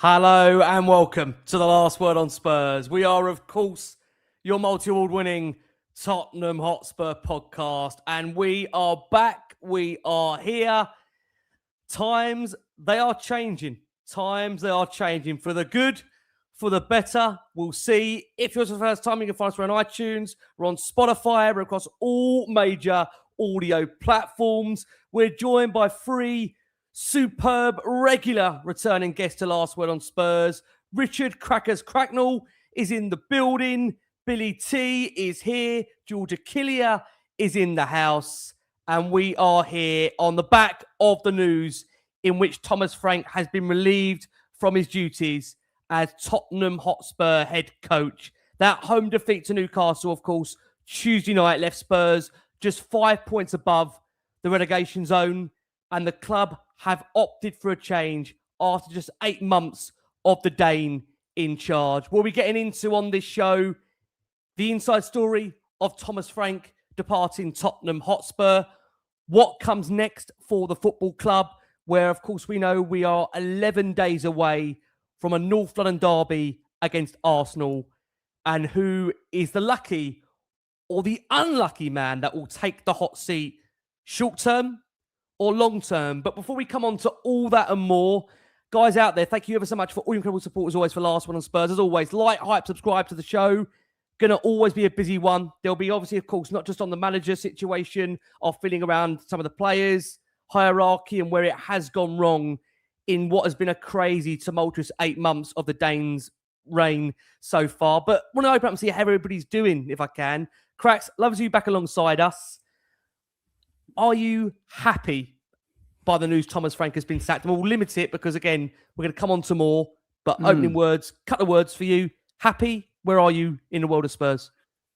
Hello and welcome to the Last Word on Spurs. We are, of course, your multi-award winning Tottenham Hotspur podcast, and we are back. We are here. Times, they are changing. Times, they are changing for the good, for the better. We'll see. If it's the first time, you can find us on iTunes. We're on Spotify. We're across all major audio platforms. We're joined by three superb, regular returning guest to Last Word on Spurs. Richard Cracknell is in the building. Billie T is here. George Achillea is in the house. And we are here on the back of the news in which Thomas Frank has been relieved from his duties as Tottenham Hotspur head coach. That home defeat to Newcastle, of course, Tuesday night left Spurs just 5 points above the relegation zone. And the club have opted for a change after just 8 months of the Dane in charge. We'll be getting into on this show the inside story of Thomas Frank departing Tottenham Hotspur, what comes next for the football club, where, of course, we know we are 11 days away from a North London derby against Arsenal, and who is the lucky or the unlucky man that will take the hot seat short term or long term. But before we come on to all that and more, guys out there, thank you ever so much for all your incredible support as always for Last One on Spurs. As always, like, hype, subscribe to the show. Going to always be a busy one. There'll be obviously, of course, not just on the manager situation of feeling around some of the players, hierarchy, and where it has gone wrong in what has been a crazy, tumultuous 8 months of the Danes' reign so far. But I want to open up and see how everybody's doing, if I can. Cracks, loves you back alongside us. Are you happy by the news Thomas Frank has been sacked? And we'll limit it because, again, we're going to come on to more. But opening words, couple of words for you. Happy? Where are you in the world of Spurs?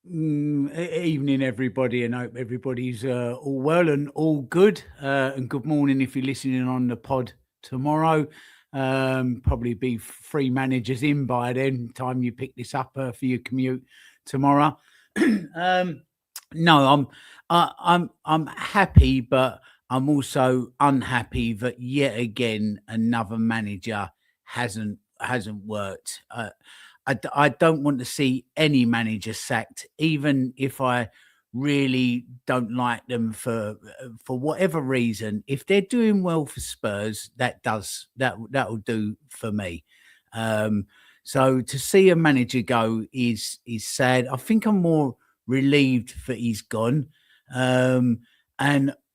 Evening, everybody, and I hope everybody's all well and all good. And good morning if you're listening on the pod tomorrow. Probably be 3 managers in by then, time you pick this up for your commute tomorrow. No, I'm happy, but I'm also unhappy that yet again another manager hasn't worked. I don't want to see any manager sacked, even if I really don't like them for whatever reason. If they're doing well for Spurs, that'll do for me. So to see a manager go is sad. I think I'm more relieved that he's gone, and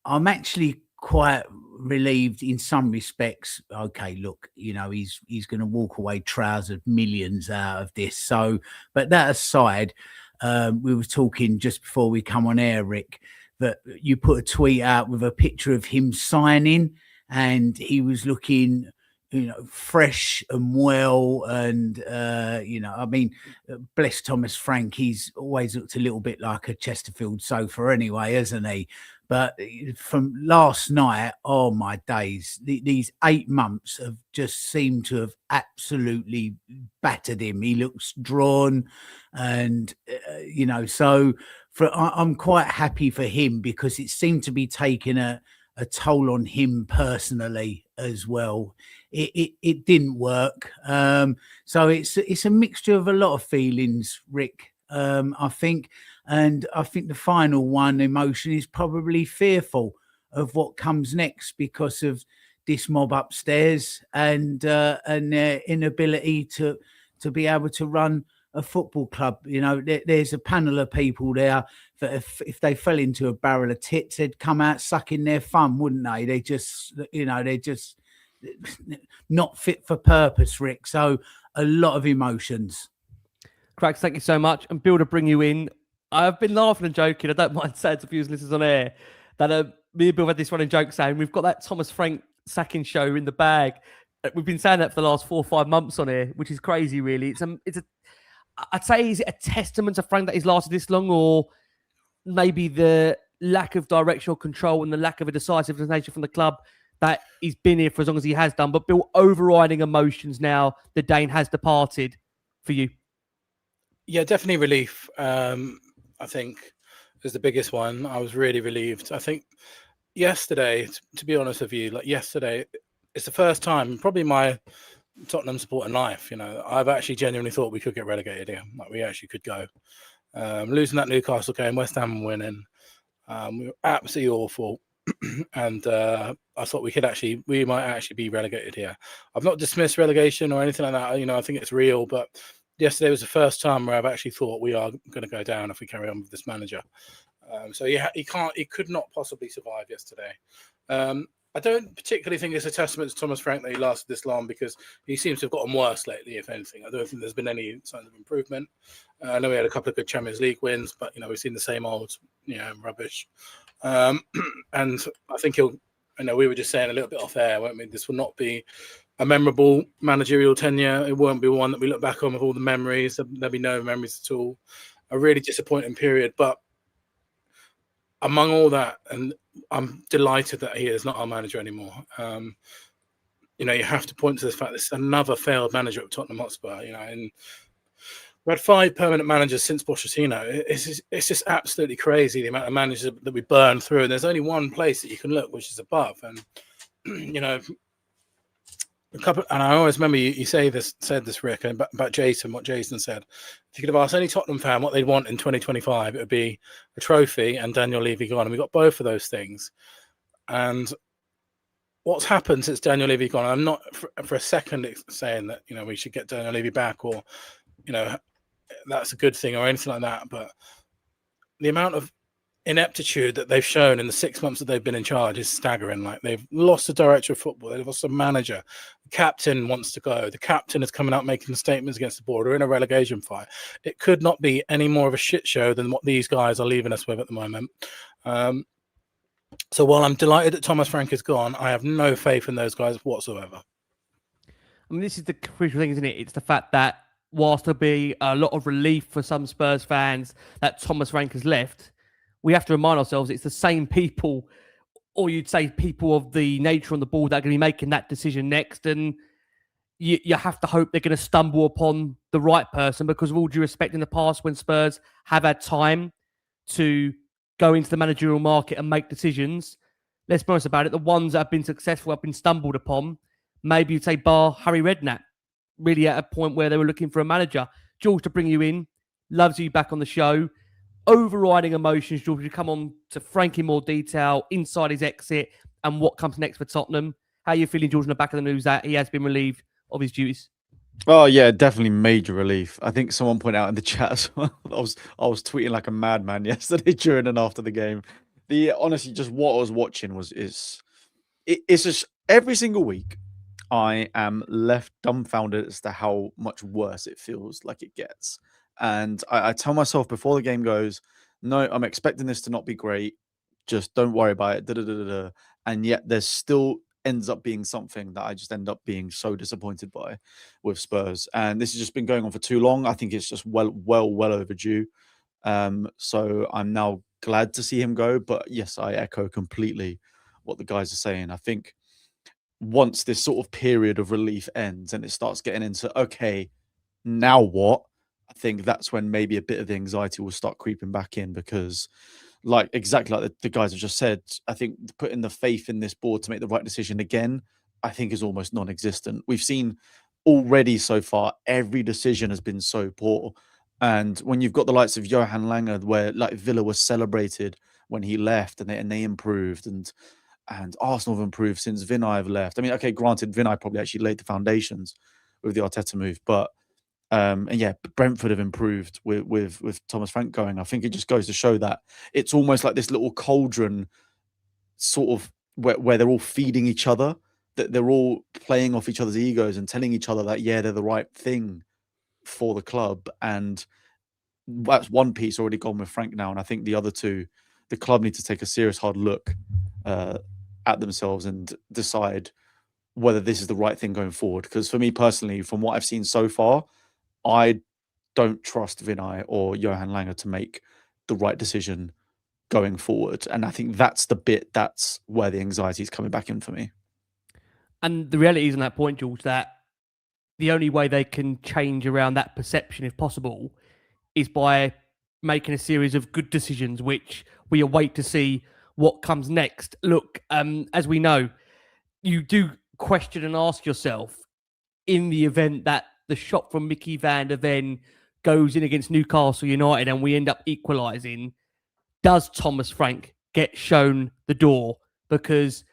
I'm actually quite relieved in some respects. Okay, look, he's going to walk away trousered millions out of this. So, but that aside, we were talking just before we come on air, Rick, that you put a tweet out with a picture of him signing, and he was looking, fresh and well. And, I mean, bless Thomas Frank, he's always looked a little bit like a Chesterfield sofa anyway, hasn't he? But from last night, oh my days, these 8 months have just seemed to have absolutely battered him. He looks drawn, and, so I'm quite happy for him because it seemed to be taking a toll on him personally as well. It didn't work. So it's a mixture of a lot of feelings, Rick, I think. And I think the final one, emotion, is probably fearful of what comes next because of this mob upstairs and their inability to be able to run a football club. There's a panel of people there that if they fell into a barrel of tits, they'd come out sucking their thumb, wouldn't they? They're just not fit for purpose, Rick. So a lot of emotions. Cracks, thank you so much. And Bill, to bring you in, I've been laughing and joking. I don't mind saying to a few listeners on air that me and Bill had this running joke saying we've got that Thomas Frank sacking show in the bag. We've been saying that for the last 4 or 5 months on here, which is crazy, really. I'd say, is it a testament to Frank that he's lasted this long, or maybe the lack of directional control and the lack of a decisiveness nature from the club that he's been here for as long as he has done? But Bill, overriding emotions now, the Dane has departed for you. Yeah, definitely relief. I think is the biggest one. I was really relieved. I think yesterday, to be honest with you, yesterday, it's the first time, probably my Tottenham supporting life. I've actually genuinely thought we could get relegated here. Like, we actually could go. Losing that Newcastle game, West Ham winning, we were absolutely awful. And I thought we might actually be relegated here. I've not dismissed relegation or anything like that. I think it's real, but yesterday was the first time where I've actually thought we are going to go down if we carry on with this manager. So he could not possibly survive yesterday. I don't particularly think it's a testament to Thomas Frank that he lasted this long, because he seems to have gotten worse lately, if anything. I don't think there's been any signs of improvement. I know we had a couple of good Champions League wins, but we've seen the same old rubbish. And I think we were just saying a little bit off air, weren't we? This will not be a memorable managerial tenure. It won't be one that we look back on with all the memories. There'll be no memories at all. A really disappointing period, but among all that, and I'm delighted that he is not our manager anymore. You have to point to the fact this is another failed manager at Tottenham Hotspur. And we had 5 permanent managers since Pochettino. It's just absolutely crazy the amount of managers that we burned through. And there's only one place that you can look, which is above. And and I always remember you said this, Rick, about Jason, what Jason said. If you could have asked any Tottenham fan what they'd want in 2025, it would be a trophy and Daniel Levy gone. And we got both of those things. And what's happened since Daniel Levy gone, I'm not for a second saying that, we should get Daniel Levy back, or, that's a good thing or anything like that. But the amount of ineptitude that they've shown in the 6 months that they've been in charge is staggering. Like, they've lost a director of football, they've lost a manager, the captain wants to go, the captain is coming out making statements against the board, or in a relegation fight. It could not be any more of a shit show than what these guys are leaving us with at the moment. So while I'm delighted that Thomas Frank is gone, I have no faith in those guys whatsoever. I mean, this is the crucial thing, isn't it? It's the fact that whilst there'll be a lot of relief for some Spurs fans that Thomas Frank has left, we have to remind ourselves it's the same people, or you'd say people of the nature on the board, that are going to be making that decision next. And you have to hope they're going to stumble upon the right person, because of all due respect, in the past, when Spurs have had time to go into the managerial market and make decisions, let's be honest about it, the ones that have been successful have been stumbled upon. Maybe you'd say bar Harry Redknapp, really at a point where they were looking for a manager. George, to bring you in, loves you back on the show. Overriding emotions, George, you come on to Frank in more detail, inside his exit, and what comes next for Tottenham. How are you feeling, George, on the back of the news that he has been relieved of his duties? Oh yeah, definitely major relief. I think someone pointed out in the chat as well. I was tweeting like a madman yesterday during and after the game. Honestly, just what I was watching it's just every single week I am left dumbfounded as to how much worse it feels like it gets. And I tell myself before the game goes, no, I'm expecting this to not be great. Just don't worry about it. And yet there's still ends up being something that I just end up being so disappointed by with Spurs. And this has just been going on for too long. I think it's just well overdue. So I'm now glad to see him go. But yes, I echo completely what the guys are saying. I think once this sort of period of relief ends and it starts getting into, okay, now what? I think that's when maybe a bit of the anxiety will start creeping back in, because exactly like the guys have just said, I think putting the faith in this board to make the right decision again, I think is almost non-existent. We've seen already so far, every decision has been so poor. And when you've got the likes of Johan Lange, where like Villa was celebrated when he left and they improved, and Arsenal have improved since Vinay have left. I mean, okay, granted, Vinay probably actually laid the foundations with the Arteta move, but and yeah, Brentford have improved with Thomas Frank going. I think it just goes to show that it's almost like this little cauldron, sort of where they're all feeding each other, that they're all playing off each other's egos and telling each other that, yeah, they're the right thing for the club. And that's one piece already gone with Frank now. And I think the other two, the club need to take a serious hard look at themselves and decide whether this is the right thing going forward. Because for me personally, from what I've seen so far, I don't trust Vinay or Johan Lange to make the right decision going forward. And I think that's where the anxiety is coming back in for me. And the reality is on that point, George, that the only way they can change around that perception, if possible, is by making a series of good decisions, which we await to see what comes next. Look, as we know, you do question and ask yourself, in the event that the shot from Mickey van der Ven goes in against Newcastle United and we end up equalising, does Thomas Frank get shown the door? Because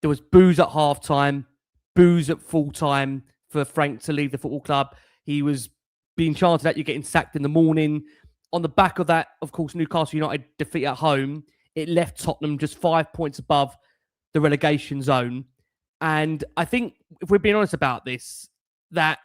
there was boos at half-time, boos at full-time for Frank to leave the football club. He was being chanted at you getting sacked in the morning. On the back of that, of course, Newcastle United defeat at home. It left Tottenham just 5 points above the relegation zone. And I think, if we're being honest about this, that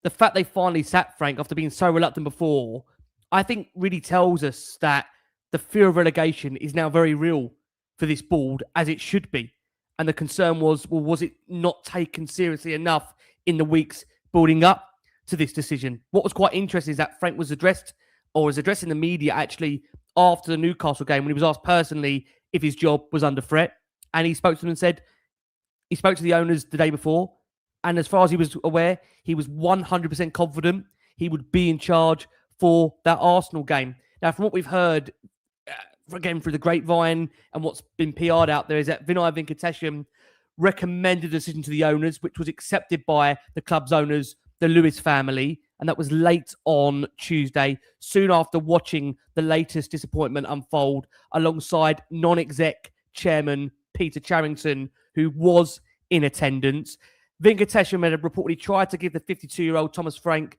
the fact they finally sacked Frank after being so reluctant before, I think really tells us that the fear of relegation is now very real for this board, as it should be. And the concern was, well, was it not taken seriously enough in the weeks building up to this decision? What was quite interesting is that Frank was addressing the media actually after the Newcastle game when he was asked personally if his job was under threat. And he spoke to them and said, he spoke to the owners the day before. And as far as he was aware, he was 100% confident he would be in charge for that Arsenal game. Now, from what we've heard, again, through the grapevine and what's been PR'd out there, is that Venkatesham recommended a decision to the owners, which was accepted by the club's owners, the Lewis family. And that was late on Tuesday, soon after watching the latest disappointment unfold alongside non-exec chairman Peter Charrington, who was in attendance. Venkatesham had reportedly tried to give the 52-year-old Thomas Frank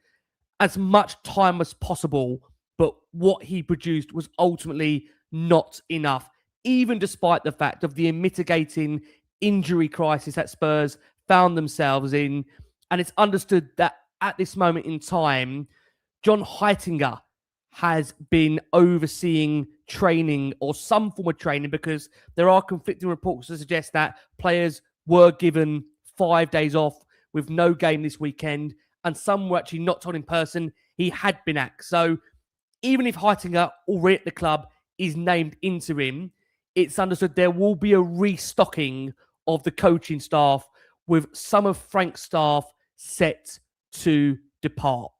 as much time as possible, but what he produced was ultimately not enough, even despite the fact of the mitigating injury crisis that Spurs found themselves in. And it's understood that at this moment in time, John Heitinger has been overseeing training or some form of training, because there are conflicting reports that suggest that players were given 5 days off with no game this weekend, and some were actually not told in person he had been axed. So even if Heitinger, already at the club, is named interim, it's understood there will be a restocking of the coaching staff, with some of Frank's staff set to depart.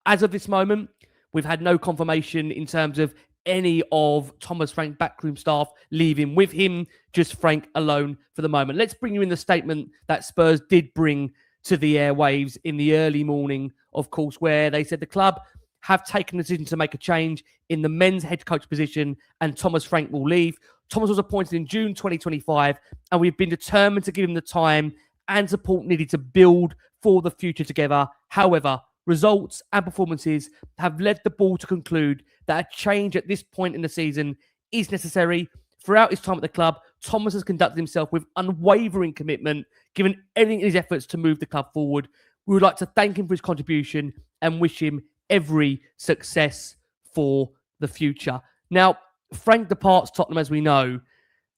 As of this moment, we've had no confirmation in terms of any of Thomas Frank's backroom staff leaving with him, just Frank alone for the moment. Let's bring you in the statement that Spurs did bring to the airwaves in the early morning, of course, where they said the club have taken the decision to make a change in the men's head coach position and Thomas Frank will leave. Thomas was appointed in June 2025 and we've been determined to give him the time and support needed to build for the future together. However, results and performances have led the board to conclude that a change at this point in the season is necessary. Throughout his time at the club, Thomas has conducted himself with unwavering commitment, given everything in his efforts to move the club forward. We would like to thank him for his contribution and wish him every success for the future. Now, Frank departs Tottenham, as we know,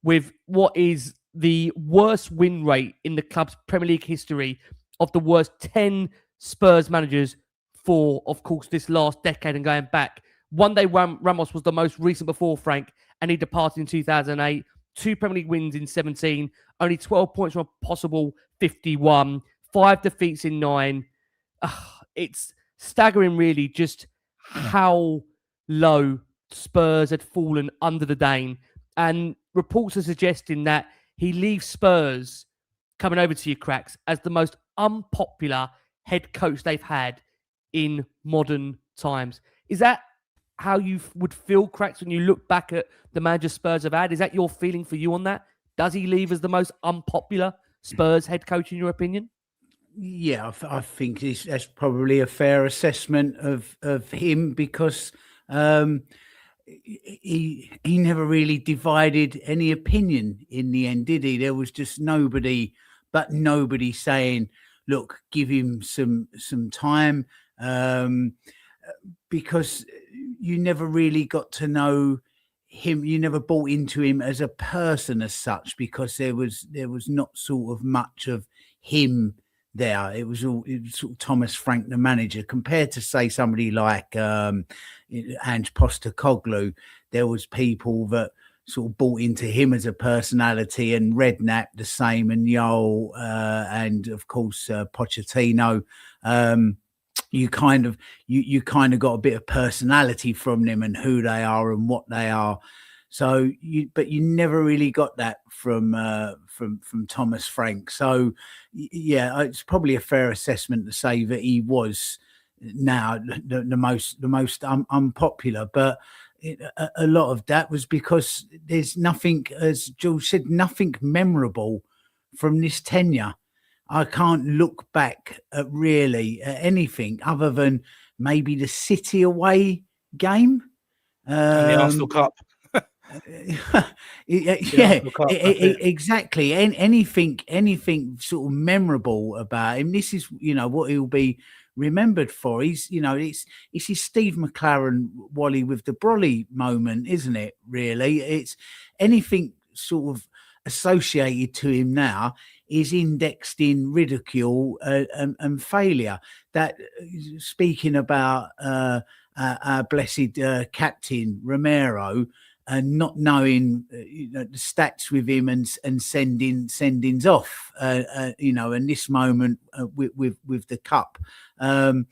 with what is the worst win rate in the club's Premier League history, of the worst 10 Spurs managers for, of course, this last decade and going back. One day Ramos was the most recent before Frank, and he departed in 2008. 2 Premier League wins in 17, only 12 points from a possible 51, 5 defeats in 9. It's staggering, really, just how low Spurs had fallen under the Dane. And reports are suggesting that he leaves Spurs, coming over to you, Cracks, as the most unpopular head coach they've had in modern times. Is that how you would feel, Cracks, when you look back at the manager Spurs have had? Is that your feeling for you on that? Does he leave as the most unpopular Spurs head coach in your opinion? Yeah, I think that's probably a fair assessment of him, because he never really divided any opinion in the end, did he? There was just nobody saying, look, give him some time, because you never really got to know him. You never bought into him as a person as such, because there was not sort of much of him there. It was sort of Thomas Frank, the manager, compared to, say, somebody like Ange Postecoglou. There was people that sort of bought into him as a personality, and Redknapp the same, and Yol, and of course Pochettino. You kind of got a bit of personality from them and who they are and what they are. So but you never really got that from Thomas Frank. So yeah, it's probably a fair assessment to say that he was now the most unpopular. But a lot of that was because there's nothing, as George said, nothing memorable from this tenure. I can't look back at really at anything other than maybe the City away game. And the Arsenal Cup. Exactly. Anything sort of memorable about him. This is, what he'll be remembered for. He's, it's his Steve McLaren Wally with the brolly moment, isn't it? Really, it's anything sort of associated to him now is indexed in ridicule and failure. That, speaking about our blessed captain Romero, and not knowing the stats with him and sendings off, and this moment with the cup. Again,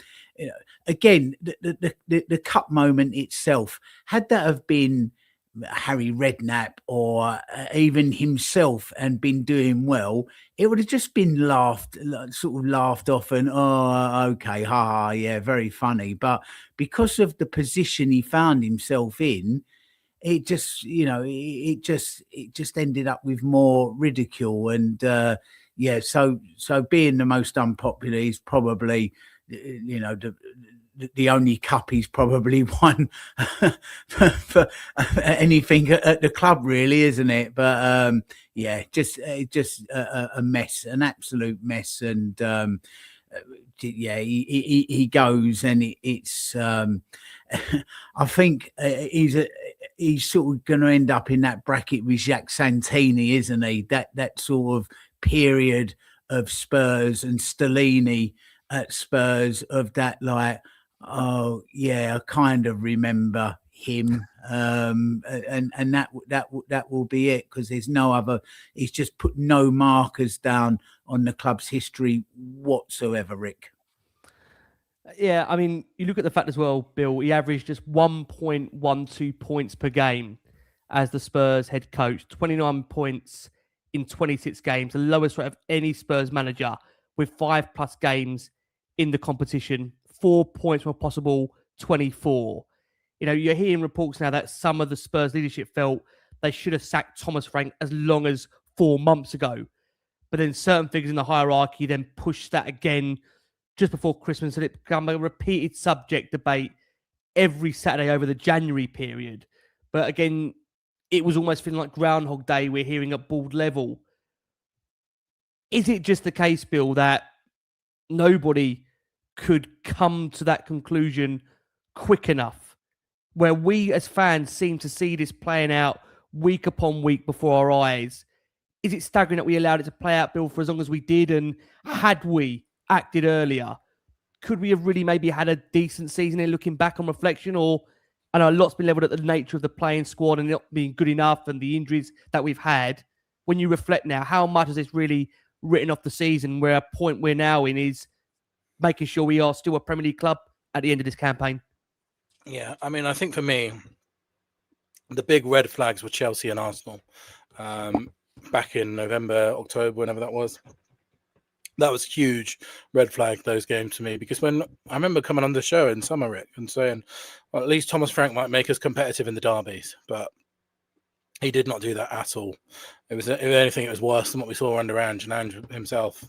the cup moment itself, had that have been Harry Redknapp or even himself and been doing well, it would have just been laughed off and, oh, okay, ha, yeah, very funny. But because of the position he found himself in, it just, it just ended up with more ridicule. And so being the most unpopular is probably, the only cup he's probably won for anything at the club, really, isn't it? But just a mess, an absolute mess. And he goes, and it's I think he's sort of going to end up in that bracket with Jacques Santini, isn't he? That sort of period of Spurs and Stellini at Spurs, of that, like, oh yeah, I kind of remember him, and that will be it, because there's no other. He's just put no markers down on the club's history whatsoever, Rick. Yeah, I mean, you look at the fact as well, Bill, he averaged just 1.12 points per game as the Spurs head coach, 29 points in 26 games, the lowest rate of any Spurs manager, with 5+ games in the competition, 4 points from a possible 24. You're hearing reports now that some of the Spurs leadership felt they should have sacked Thomas Frank as long as 4 months ago. But then certain figures in the hierarchy then pushed that again just before Christmas, and it became a repeated subject debate every Saturday over the January period. But again, it was almost feeling like Groundhog Day we're hearing at board level. Is it just the case, Bill, that nobody could come to that conclusion quick enough, where we as fans seem to see this playing out week upon week before our eyes? Is it staggering that we allowed it to play out, Bill, for as long as we did? And had we acted earlier, could we have really maybe had a decent season in looking back on reflection? Or, I know a lot's been levelled at the nature of the playing squad and not being good enough and the injuries that we've had. When you reflect now, how much has this really written off the season, where a point we're now in is making sure we are still a Premier League club at the end of this campaign? Yeah, I mean, I think for me, the big red flags were Chelsea and Arsenal back in November, October, whenever that was. That was huge red flag, those games, to me, because when I remember coming on the show in summer, Rick, and saying, well, at least Thomas Frank might make us competitive in the derbies, but he did not do that at all. If anything, it was worse than what we saw under Ange, and Ange himself.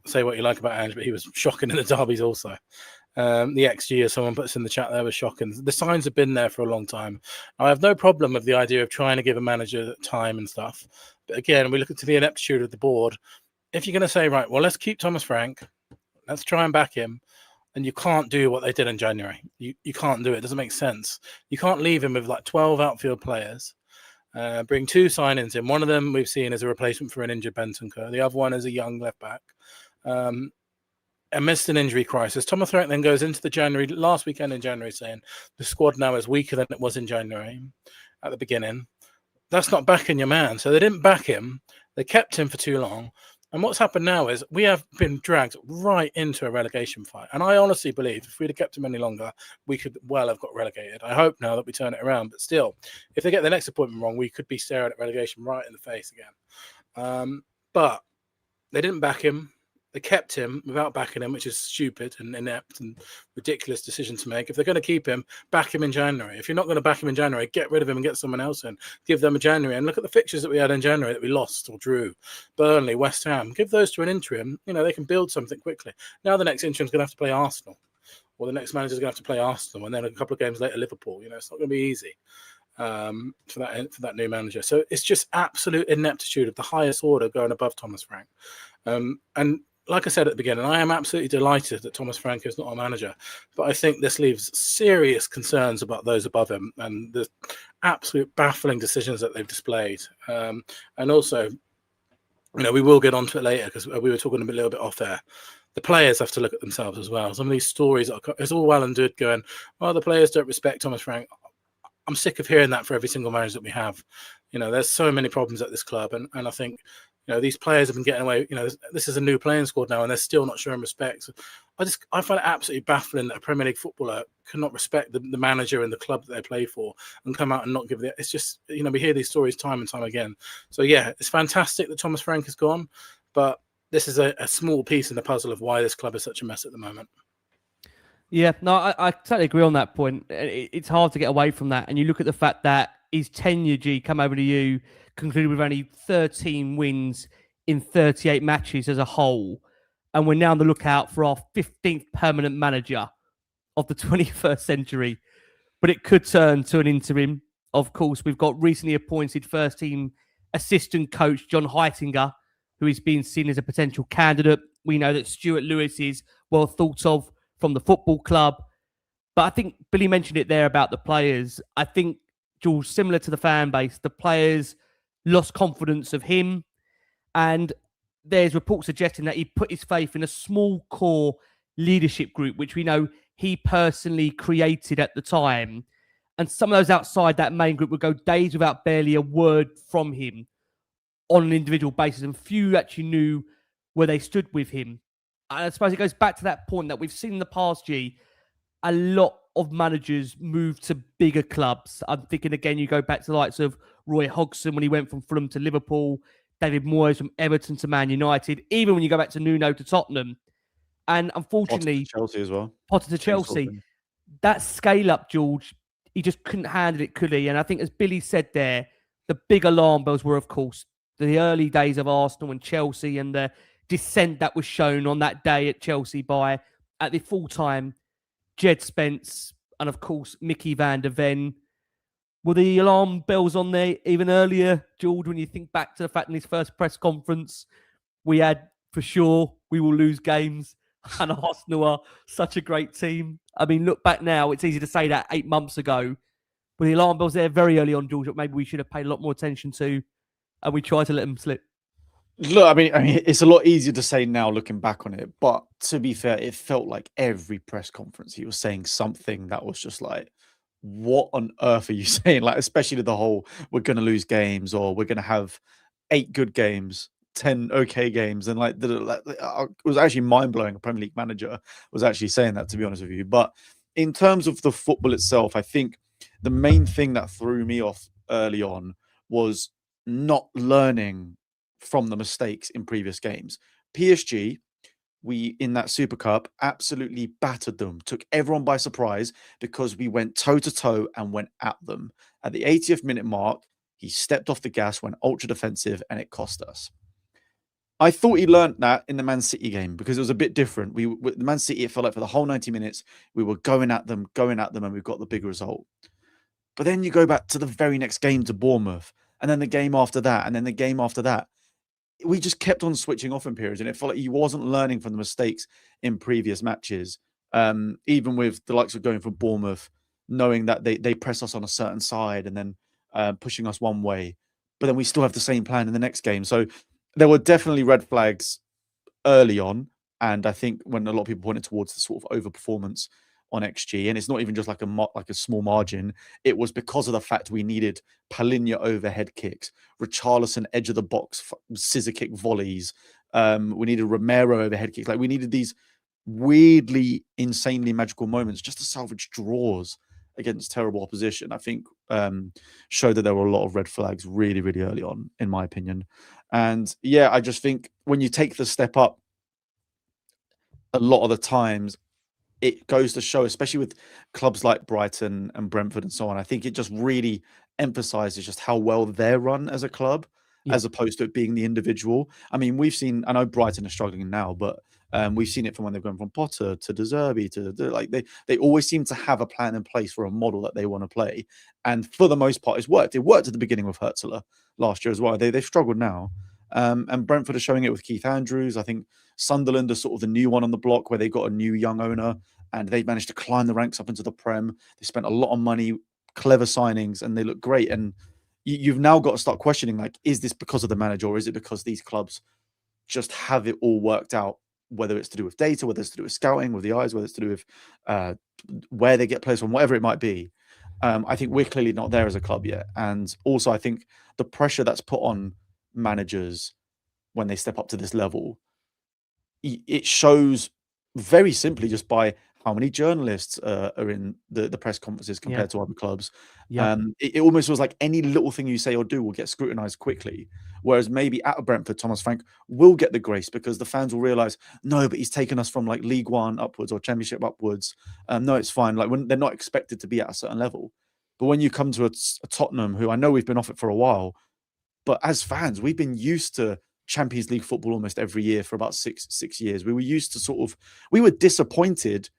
Say what you like about Ange, but he was shocking in the derbies also. The XG, as someone puts in the chat there, was shocking. The signs have been there for a long time. I have no problem with the idea of trying to give a manager time and stuff. But again, we look at the ineptitude of the board. If you're going to say, right, well, let's keep Thomas Frank, let's try and back him, and you can't do what they did in January. You can't do it. It doesn't make sense. You can't leave him with like 12 outfield players, bring 2 signings in. One of them we've seen as a replacement for an injured Bentancur. The other one is a young left back. Amidst an injury crisis, Thomas Frank then goes into the last weekend in January saying the squad now is weaker than it was in January at the beginning. That's not backing your man. So they didn't back him. They kept him for too long. And what's happened now is we have been dragged right into a relegation fight. And I honestly believe if we'd have kept him any longer, we could well have got relegated. I hope now that we turn it around. But still, if they get the next appointment wrong, we could be staring at relegation right in the face again. But they didn't back him. They kept him without backing him, which is stupid and inept and ridiculous decision to make. If they're going to keep him, back him in January. If you're not going to back him in January, get rid of him and get someone else in. Give them a January. And look at the fixtures that we had in January that we lost or drew. Burnley, West Ham. Give those to an interim. They can build something quickly. Now the next interim's going to have to play Arsenal. Or the next manager's going to have to play Arsenal. And then a couple of games later, Liverpool. It's not going to be easy for that new manager. So it's just absolute ineptitude of the highest order going above Thomas Frank. And like I said at the beginning, I am absolutely delighted that Thomas Frank is not our manager, but I think this leaves serious concerns about those above him and the absolute baffling decisions that they've displayed. And also, we will get onto it later because we were talking a little bit off air. The players have to look at themselves as well. Some of these stories, it's all well and good going, well, the players don't respect Thomas Frank. I'm sick of hearing that for every single manager that we have. There's so many problems at this club, and I think these players have been getting away. This is a new playing squad now, and they're still not showing respect. So I find it absolutely baffling that a Premier League footballer cannot respect the manager and the club that they play for and come out and not give it. It's just we hear these stories time and time again. So yeah, it's fantastic that Thomas Frank is gone, but this is a small piece in the puzzle of why this club is such a mess at the moment. Yeah, no, I totally agree on that point. It's hard to get away from that. And you look at the fact that his tenure, come over to you, concluded with only 13 wins in 38 matches as a whole. And we're now on the lookout for our 15th permanent manager of the 21st century. But it could turn to an interim. Of course, we've got recently appointed first team assistant coach John Heitinger, who is being seen as a potential candidate. We know that Stuart Lewis is well thought of from the football club. But I think Billy mentioned it there about the players. I think, George, similar to the fan base, the players lost confidence of him. And there's reports suggesting that he put his faith in a small core leadership group, which we know he personally created at the time. And some of those outside that main group would go days without barely a word from him on an individual basis. And few actually knew where they stood with him. And I suppose it goes back to that point that we've seen in the past, a lot of managers move to bigger clubs. I'm thinking, again, you go back to the likes of Roy Hodgson when he went from Fulham to Liverpool, David Moyes from Everton to Man United, even when you go back to Nuno to Tottenham. And unfortunately, Chelsea as well. Potter to Chelsea. That scale up, George, he just couldn't handle it, could he? And I think, as Billy said there, the big alarm bells were, of course, the early days of Arsenal and Chelsea and the dissent that was shown on that day at Chelsea by, at the full-time, Jed Spence and, of course, Mickey van der Ven. Were the alarm bells on there even earlier, George, when you think back to the fact in his first press conference, we had, for sure, we will lose games, and Arsenal are such a great team. I mean, look back now, it's easy to say that 8 months ago, but the alarm bells there very early on, George, that maybe we should have paid a lot more attention to, and we tried to let them slip. Look, I mean, it's a lot easier to say now looking back on it, but to be fair, it felt like every press conference he was saying something that was just like, what on earth are you saying? Like, especially the whole, we're going to lose games, or we're going to have 8 good games, 10 okay games. And it was actually mind blowing. A Premier League manager was actually saying that, to be honest with you. But in terms of the football itself, I think the main thing that threw me off early on was not learning from the mistakes in previous games. PSG, we in that Super Cup absolutely battered them, took everyone by surprise because we went toe-to-toe and went at them. At the 80th minute mark, he stepped off the gas, went ultra defensive, and it cost us. I thought he learned that in the Man City game because it was a bit different. With the Man City, it felt like for the whole 90 minutes, we were going at them, and we got the big result. But then you go back to the very next game to Bournemouth, and then the game after that, and then the game after that. We just kept on switching off in periods, and it felt like he wasn't learning from the mistakes in previous matches. Even with the likes of going for Bournemouth, knowing that they press us on a certain side and then pushing us one way, but then we still have the same plan in the next game. So there were definitely red flags early on, and I think when a lot of people pointed towards the sort of overperformance on XG, and it's not even just like a small margin. It was because of the fact we needed Palhinha overhead kicks, Richarlison edge of the box, scissor kick volleys, We needed Romero overhead kicks. Like we needed these weirdly, insanely magical moments just to salvage draws against terrible opposition. I think showed that there were a lot of red flags really, really early on, in my opinion. And yeah, I just think when you take the step up, a lot of the times it goes to show, especially with clubs like Brighton and Brentford and so on, I think it just really emphasizes just how well they're run as a club, as opposed to it being the individual. I mean, we've seen, I know Brighton are struggling now, but we've seen it from when they've gone from Potter to De Zerbi to like they always seem to have a plan in place for a model that they want to play. And for the most part, it's worked. It worked at the beginning with Hertzler last year as well. They've struggled now. And Brentford are showing it with Keith Andrews. I think Sunderland are sort of the new one on the block where they got a new young owner and they've managed to climb the ranks up into the Prem. They spent a lot of money, clever signings, and they look great. And you've now got to start questioning, like, is this because of the manager or is it because these clubs just have it all worked out, whether it's to do with data, whether it's to do with scouting, with the eyes, whether it's to do with where they get players from, whatever it might be. I think we're clearly not there as a club yet. And also, I think the pressure that's put on managers when they step up to this level, it shows very simply just by how many journalists are in the press conferences compared to other clubs. It almost feels like any little thing you say or do will get scrutinized quickly. Whereas maybe at Brentford, Thomas Frank will get the grace because the fans will realize, no, but he's taken us from like League One upwards or Championship upwards. No, it's fine. Like when they're not expected to be at a certain level. But when you come to a Tottenham, who I know we've been off it for a while, but as fans, we've been used to Champions League football almost every year for about six years. We were used to we were disappointed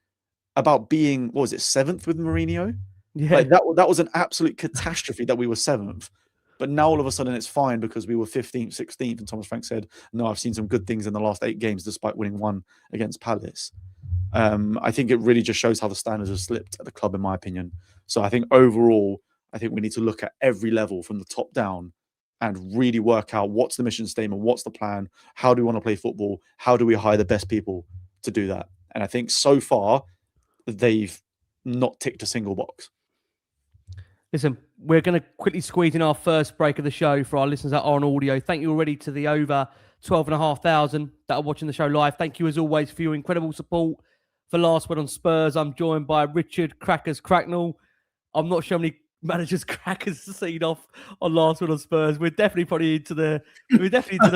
about being, what was it, 7th with Mourinho? Yeah. Like that was an absolute catastrophe that we were 7th. But now all of a sudden it's fine because we were 15th, 16th. And Thomas Frank said, no, I've seen some good things in the last 8 games, despite winning 1 against Palace. I think it really just shows how the standards have slipped at the club, in my opinion. So I think overall, I think we need to look at every level from the top down and really work out what's the mission statement, what's the plan, how do we want to play football, how do we hire the best people to do that? And I think so far, they've not ticked a single box. Listen, we're going to quickly squeeze in our first break of the show for our listeners that are on audio. Thank you already to the over 12,500 that are watching the show live. Thank you as always for your incredible support for Last Word on Spurs. I'm joined by Richard Cracknell. I'm not sure how many managers Crackers seen off on Last Word on Spurs. We're definitely probably into the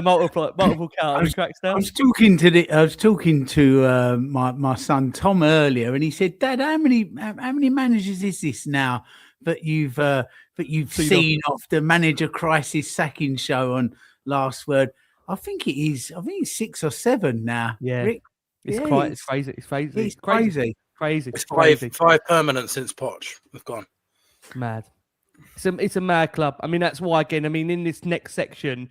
multiple count. I was talking to my son Tom earlier, and he said, "Dad, how many managers is this now that you've seen off the Manager Crisis Sacking show on Last Word?" I think it's 6 or 7 now. Yeah, Rick? It's crazy. It's crazy. It's five permanent since Poch have gone. Mad. It's a mad club. I mean, that's why, again, in this next section,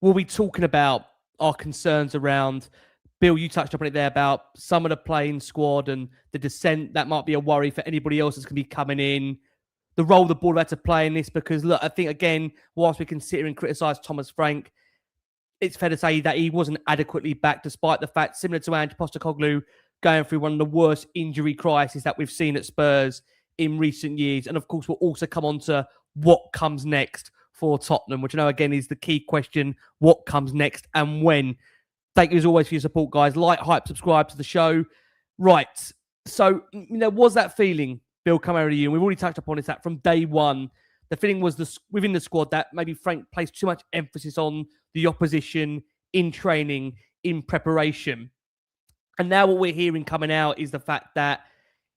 we'll be talking about our concerns around, Bill, you touched upon it there, about some of the playing squad and the descent. That might be a worry for anybody else that's going to be coming in. The role the board had to play in this, because, look, I think, again, whilst we can sit here and criticise Thomas Frank, it's fair to say that he wasn't adequately backed, despite the fact, similar to Ange Postecoglou, going through one of the worst injury crises that we've seen at Spurs in recent years. And of course, we'll also come on to what comes next for Tottenham, which I know, again, is the key question. What comes next and when? Thank you as always for your support, guys. Like, hype, subscribe to the show. Right. So, was that feeling, Bill, come over to you? And we've already touched upon it, that from day one, the feeling was within the squad that maybe Frank placed too much emphasis on the opposition in training, in preparation. And now what we're hearing coming out is the fact that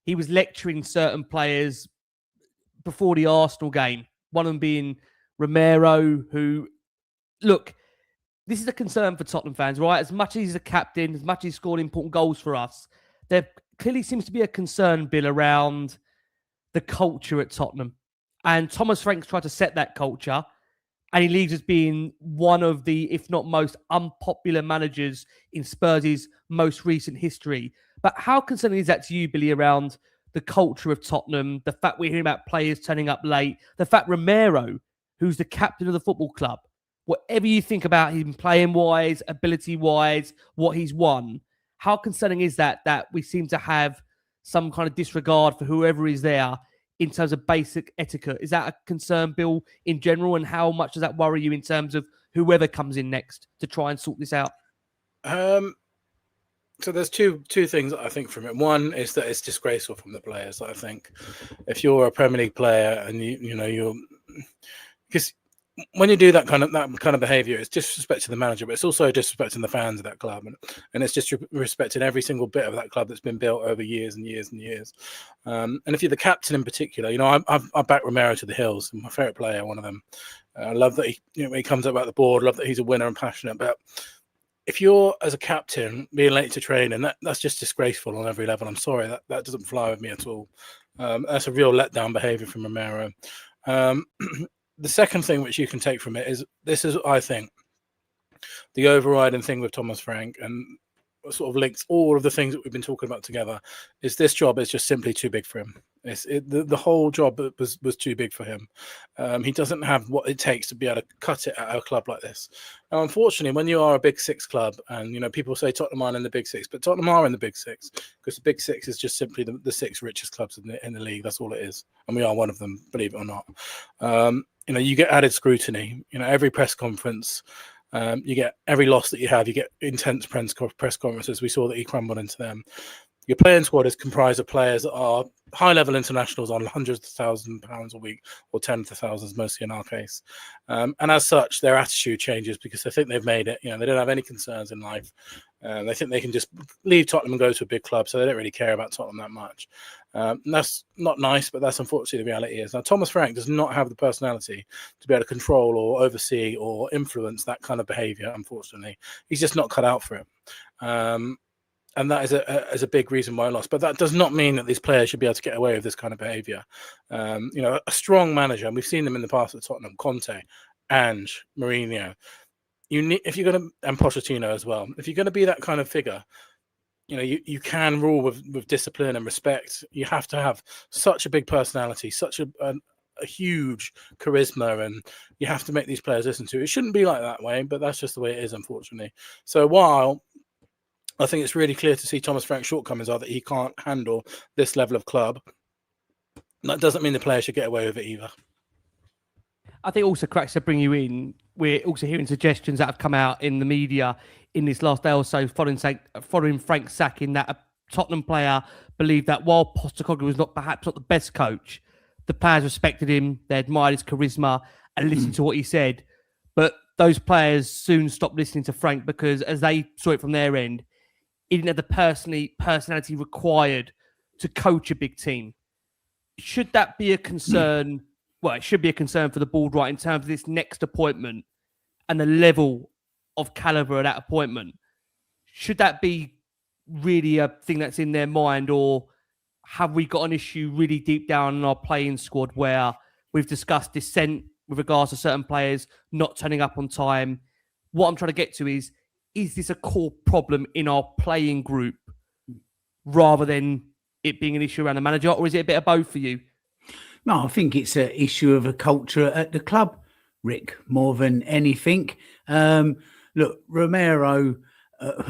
he was lecturing certain players before the Arsenal game. One of them being Romero, who, look, this is a concern for Tottenham fans, right? As much as he's a captain, as much as he's scored important goals for us, there clearly seems to be a concern, Bill, around the culture at Tottenham. And Thomas Frank's tried to set that culture, and he leaves as being one of the, if not most, unpopular managers in Spurs' most recent history. But how concerning is that to you, Billy, around the culture of Tottenham, the fact we're hearing about players turning up late, the fact Romero, who's the captain of the football club, whatever you think about him playing-wise, ability-wise, what he's won, how concerning is that we seem to have some kind of disregard for whoever is there in terms of basic etiquette? Is that a concern, Bill, in general? And how much does that worry you in terms of whoever comes in next to try and sort this out? So there's two things that I think from it. One is that it's disgraceful from the players. I think if you're a Premier League player and you're because when you do that kind of behaviour, it's disrespecting the manager, but it's also disrespecting the fans of that club, and it's just respecting every single bit of that club that's been built over years and years and years. And if you're the captain in particular, I back Romero to the hills. My favourite player, one of them. I love that he comes up at the board. Love that he's a winner and passionate. But if you're, as a captain, being late to training, that's just disgraceful on every level. I'm sorry, that doesn't fly with me at all. That's a real letdown behaviour from Romero. The second thing which you can take from it is, I think, the overriding thing with Thomas Frank, and sort of links all of the things that we've been talking about together, is this job is just simply too big for him. The whole job was too big for him. He doesn't have what it takes to be able to cut it at a club like this. Now, unfortunately, when you are a Big Six club, and people say Tottenham aren't in the Big Six, but Tottenham are in the Big Six, because the Big Six is just simply the six richest clubs in the league. That's all it is, and we are one of them, believe it or not. You get added scrutiny. Every press conference. You get every loss that you have, you get intense press conferences. We saw that he crumbled into them. Your playing squad is comprised of players that are high-level internationals on hundreds of thousands of pounds a week, or tens of thousands, mostly in our case. And as such, their attitude changes because they think they've made it. They don't have any concerns in life. They think they can just leave Tottenham and go to a big club, so they don't really care about Tottenham that much. And that's not nice, but that's unfortunately the reality is. Now, Thomas Frank does not have the personality to be able to control or oversee or influence that kind of behaviour, unfortunately. He's just not cut out for it. And that is a big reason why I lost. But that does not mean that these players should be able to get away with this kind of behaviour. A strong manager, and we've seen them in the past at Tottenham, Conte, Ange, Mourinho. If you're going to, and Pochettino as well, if you're going to be that kind of figure, you can rule with discipline and respect. You have to have such a big personality, such a huge charisma, and you have to make these players listen to. It shouldn't be like that way, but that's just the way it is, unfortunately. So while I think it's really clear to see Thomas Frank's shortcomings are that he can't handle this level of club, that doesn't mean the player should get away with it either. I think also, Cracks, to bring you in, we're also hearing suggestions that have come out in the media in this last day or so following Frank's sacking, that a Tottenham player believed that while Postecoglou was perhaps not the best coach, the players respected him, they admired his charisma and listened to what he said. But those players soon stopped listening to Frank because, as they saw it from their end, he didn't have the personality required to coach a big team. Should that be a concern? Well, it should be a concern for the board, right, in terms of this next appointment and the level of calibre of that appointment. Should that be really a thing that's in their mind, or have we got an issue really deep down in our playing squad where we've discussed dissent with regards to certain players not turning up on time? What I'm trying to get to is this a core problem in our playing group rather than it being an issue around the manager, or is it a bit of both for you? No, I think it's an issue of a culture at the club, Rick, more than anything. Look, Romero,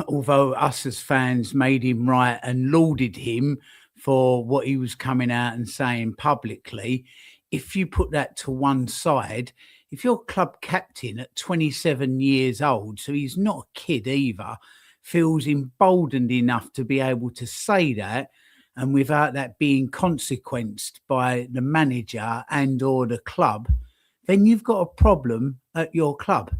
although us as fans made him right and lauded him for what he was coming out and saying publicly, if you put that to one side, if your club captain at 27 years old, so he's not a kid either, feels emboldened enough to be able to say that, and without that being consequenced by the manager and or the club, then you've got a problem at your club.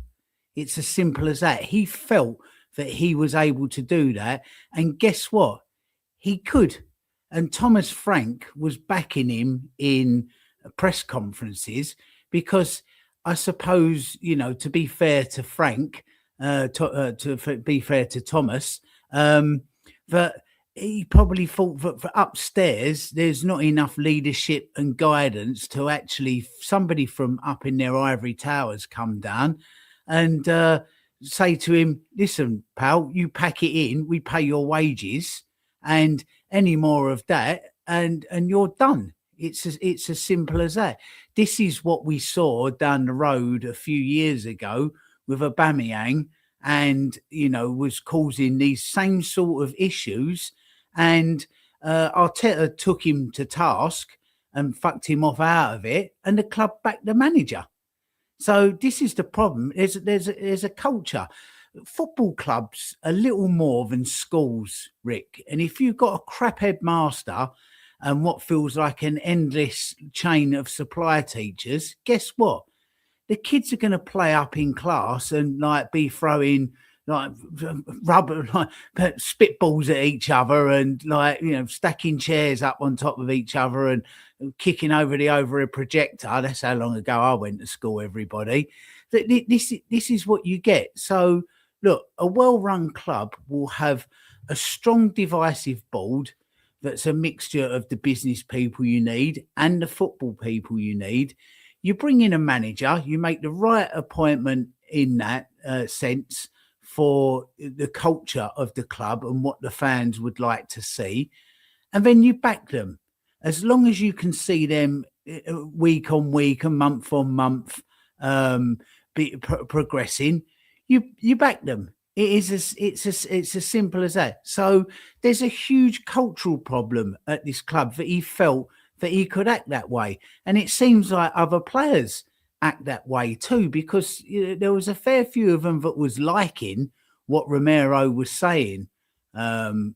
It's as simple as that. He felt that he was able to do that. And guess what? He could. And Thomas Frank was backing him in press conferences because I suppose, to be fair to Frank, to be fair to Thomas, that he probably thought that for upstairs, there's not enough leadership and guidance to actually somebody from up in their ivory towers come down and say to him, listen, pal, you pack it in, we pay your wages and any more of that and you're done. It's as simple as that. This is what we saw down the road a few years ago with Aubameyang and, was causing these same sort of issues. And Arteta took him to task and fucked him off out of it, and the club backed the manager. So this is the problem. There's a culture. football clubs are little more than schools, Rick. And if you've got a crap headmaster and what feels like an endless chain of supply teachers, guess what? The kids are going to play up in class and like be throwing like rubber, like spitballs at each other and like, you know, stacking chairs up on top of each other and kicking over the overhead projector. That's how long ago I went to school, everybody. This is what you get. So look, a well-run club will have a strong divisive board that's a mixture of the business people you need and the football people you need. You bring in a manager, you make the right appointment in that sense for the culture of the club and what the fans would like to see. And then you back them. As long as you can see them week on week and month on month progressing, you back them. It's as simple as that. So there's a huge cultural problem at this club that he felt that he could act that way. And it seems like other players act that way too, because there was a fair few of them that was liking what Romero was saying, with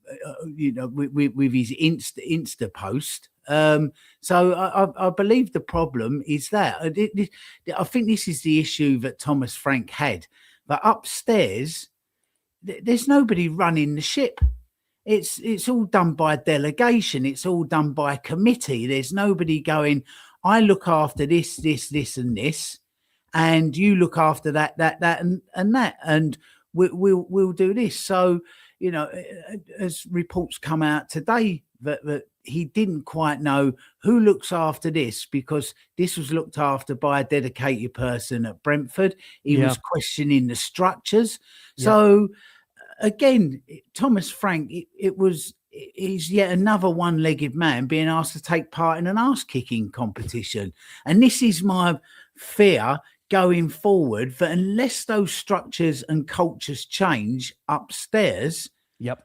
his Insta post. So I believe the problem is that. I think this is the issue that Thomas Frank had. But upstairs, there's nobody running the ship. It's all done by delegation. It's all done by committee. There's nobody going, I look after this, and this, and you look after that, and that, and we'll do this. So, you know, as reports come out today that he didn't quite know who looks after this, because this was looked after by a dedicated person at Brentford. He was questioning the structures. So again, Thomas Frank, he's yet another one-legged man being asked to take part in an arse-kicking competition. And this is my fear going forward, that unless those structures and cultures change upstairs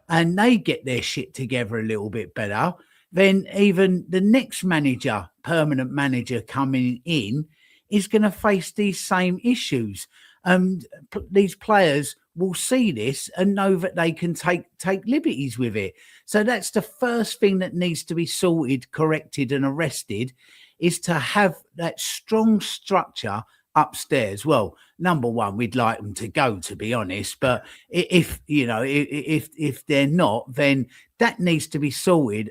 and they get their shit together a little bit better, then even the next manager, permanent manager coming in, is going to face these same issues. And these players will see this and know that they can take liberties with it. So that's the first thing that needs to be sorted, corrected and arrested, is to have that strong structure upstairs. Well, number one, we'd like them to go, to be honest, but if they're not, then that needs to be sorted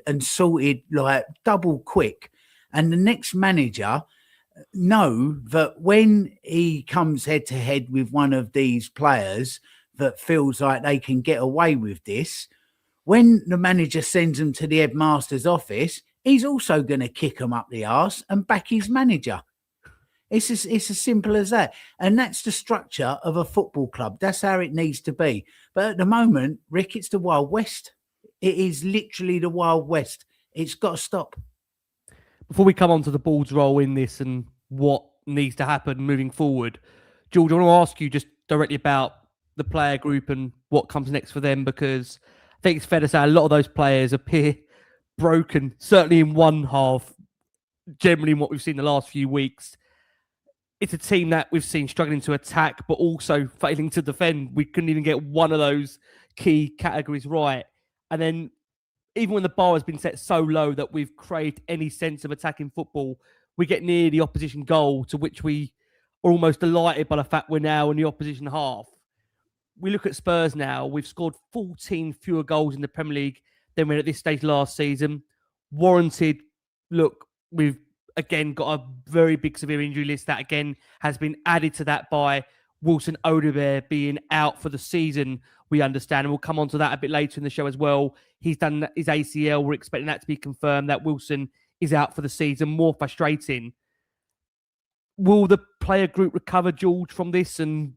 like double quick. And the next manager know that when he comes head to head with one of these players that feels like they can get away with this, when the manager sends them to the headmaster's office, he's also going to kick them up the arse and back his manager. It's as simple as that. And that's the structure of a football club. That's how it needs to be. But at the moment, Rick, it's the Wild West. It is literally the Wild West. It's got to stop. Before we come on to the board's role in this and what needs to happen moving forward, George, I want to ask you just directly about the player group and what comes next for them, because I think it's fair to say a lot of those players appear broken, certainly in one half, generally in what we've seen the last few weeks. It's a team that we've seen struggling to attack, but also failing to defend. We couldn't even get one of those key categories right. And then even when the bar has been set so low that we've craved any sense of attacking football, we get near the opposition goal, to which we are almost delighted by the fact we're now in the opposition half. We look at Spurs now. We've scored 14 fewer goals in the Premier League than we had at this stage last season. Warranted. Look, we've again got a very big severe injury list that again has been added to that by Wilson Odobert being out for the season, we understand. And we'll come on to that a bit later in the show as well. He's done his ACL. We're expecting that to be confirmed, that Wilson is out for the season. More frustrating. Will the player group recover, George, from this? And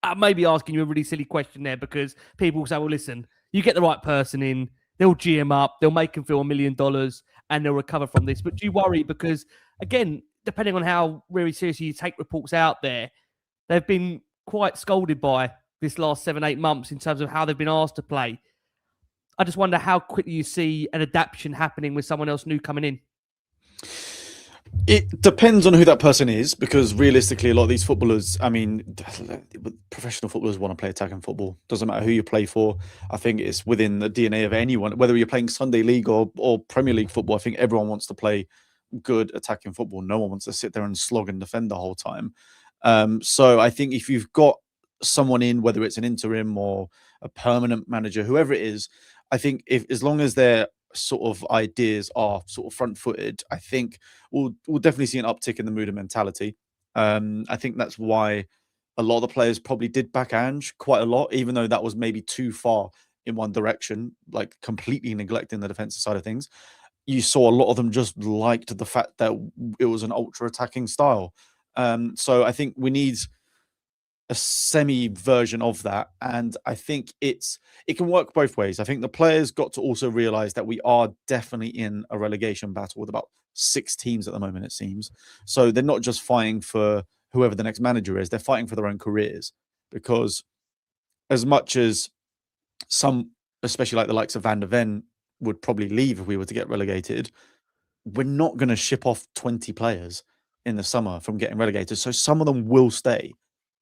I may be asking you a really silly question there, because people will say, well, listen, you get the right person in, they'll G him up, they'll make him feel $1 million, and they'll recover from this. But do you worry? Because, again, depending on how really seriously you take reports out there, they've been quite scolded by this last 7-8 months in terms of how they've been asked to play. I just wonder how quickly you see an adaptation happening with someone else new coming in. It depends on who that person is, because realistically, a lot of these footballers, I mean, professional footballers want to play attacking football. Doesn't matter who you play for. I think it's within the DNA of anyone, whether you're playing Sunday League or Premier League football. I think everyone wants to play good attacking football. No one wants to sit there and slog and defend the whole time. So I think if you've got someone in, whether it's an interim or a permanent manager, whoever it is, I think as long as their sort of ideas are sort of front-footed, I think we'll definitely see an uptick in the mood and mentality. I think that's why a lot of the players probably did back Ange quite a lot, even though that was maybe too far in one direction, like completely neglecting the defensive side of things. You saw a lot of them just liked the fact that it was an ultra attacking style. So I think we need a semi version of that, and I think it can work both ways. I think the players got to also realize that we are definitely in a relegation battle with about 6 teams at the moment, it seems. So they're not just fighting for whoever the next manager is, they're fighting for their own careers, because as much as some, especially like the likes of Van der Ven, would probably leave if we were to get relegated, we're not going to ship off 20 players in the summer from getting relegated. So some of them will stay.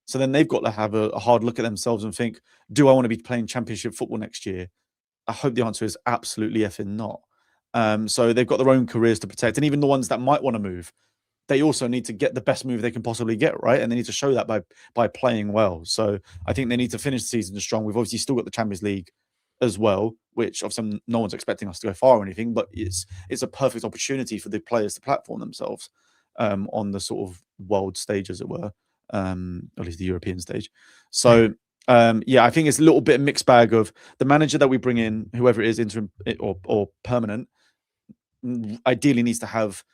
So then they've got to have a hard look at themselves and think, do I want to be playing championship football next year? I hope the answer is absolutely effing not. So they've got their own careers to protect. And even the ones that might want to move, they also need to get the best move they can possibly get, right? And they need to show that by playing well. So I think they need to finish the season strong. We've obviously still got the Champions League as well, which obviously no one's expecting us to go far or anything, but it's a perfect opportunity for the players to platform themselves on the sort of world stage, as it were, at least the European stage. So yeah, I think it's a little bit of mixed bag of the manager that we bring in, whoever it is, interim or permanent, ideally needs to have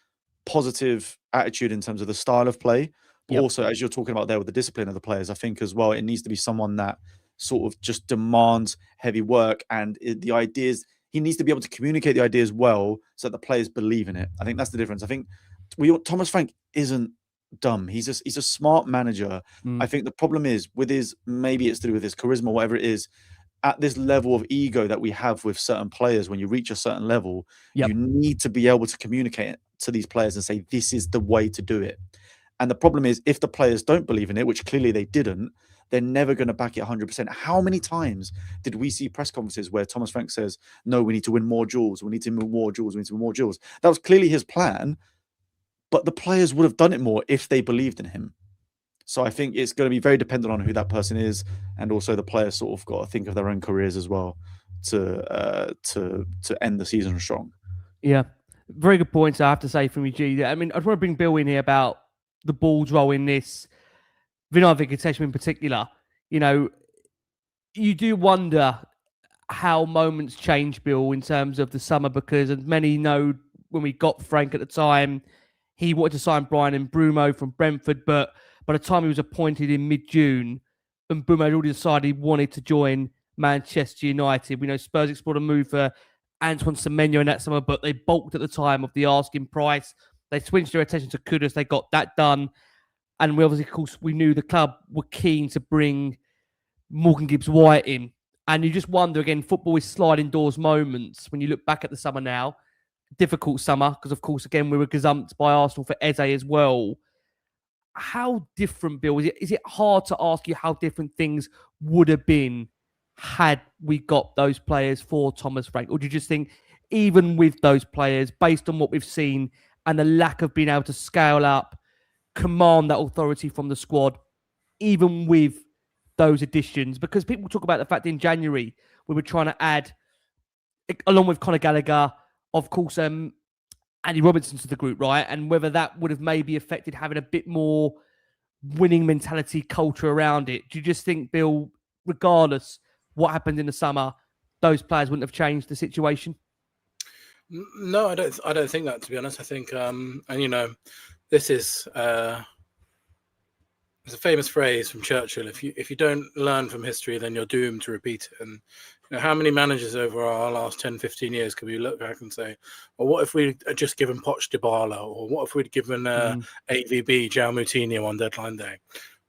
positive attitude in terms of the style of play, but also, as you're talking about there with the discipline of the players, I think as well, it needs to be someone that sort of just demands heavy work, and the ideas, he needs to be able to communicate the ideas well so that the players believe in it. I think that's the difference. I think Thomas Frank isn't dumb. He's a smart manager. I think the problem is with maybe it's to do with his charisma, whatever it is, at this level of ego that we have with certain players, when you reach a certain level, you need to be able to communicate it to these players and say, this is the way to do it. And the problem is, if the players don't believe in it, which clearly they didn't, they're never going to back it 100%. How many times did we see press conferences where Thomas Frank says, no, we need to win more duels, we need to win more duels, we need to win more duels? That was clearly his plan, but the players would have done it more if they believed in him. So I think it's going to be very dependent on who that person is, and also the players sort of got to think of their own careers as well to end the season strong. Yeah, very good points, I have to say, from you, G. I mean, I just want to bring Bill in here about the ball's role in this. Venkatesham in particular, you know, you do wonder how moments change, Bill, in terms of the summer, because as many know, when we got Frank at the time, he wanted to sign Brian and Bruno from Brentford, but by the time he was appointed in mid-June, and Bruno had already decided he wanted to join Manchester United. We know Spurs explored a move for Antoine Semenyo in that summer, but they balked at the time of the asking price. They switched their attention to Kudus. They got that done. And we obviously, of course, we knew the club were keen to bring Morgan Gibbs-White in. And you just wonder, again, football is sliding doors moments. When you look back at the summer now, difficult summer, because, of course, again, we were gazumped by Arsenal for Eze as well. How different, Bill? Is it hard to ask you how different things would have been had we got those players for Thomas Frank? Or do you just think, even with those players, based on what we've seen and the lack of being able to scale up, command that authority from the squad, even with those additions? Because people talk about the fact that in January we were trying to add, along with Conor Gallagher, of course, Andy Robinson to the group, right? And whether that would have maybe affected having a bit more winning mentality culture around it. Do you just think, Bill, regardless what happened in the summer, those players wouldn't have changed the situation? No, I don't think that, to be honest. I think, and you know, this is it's a famous phrase from Churchill: if you don't learn from history, then you're doomed to repeat it. And you know, how many managers over our last 10, 15 years could we look back and say, well, what if we had just given Poch Dybala, or what if we'd given AVB João Moutinho on deadline day?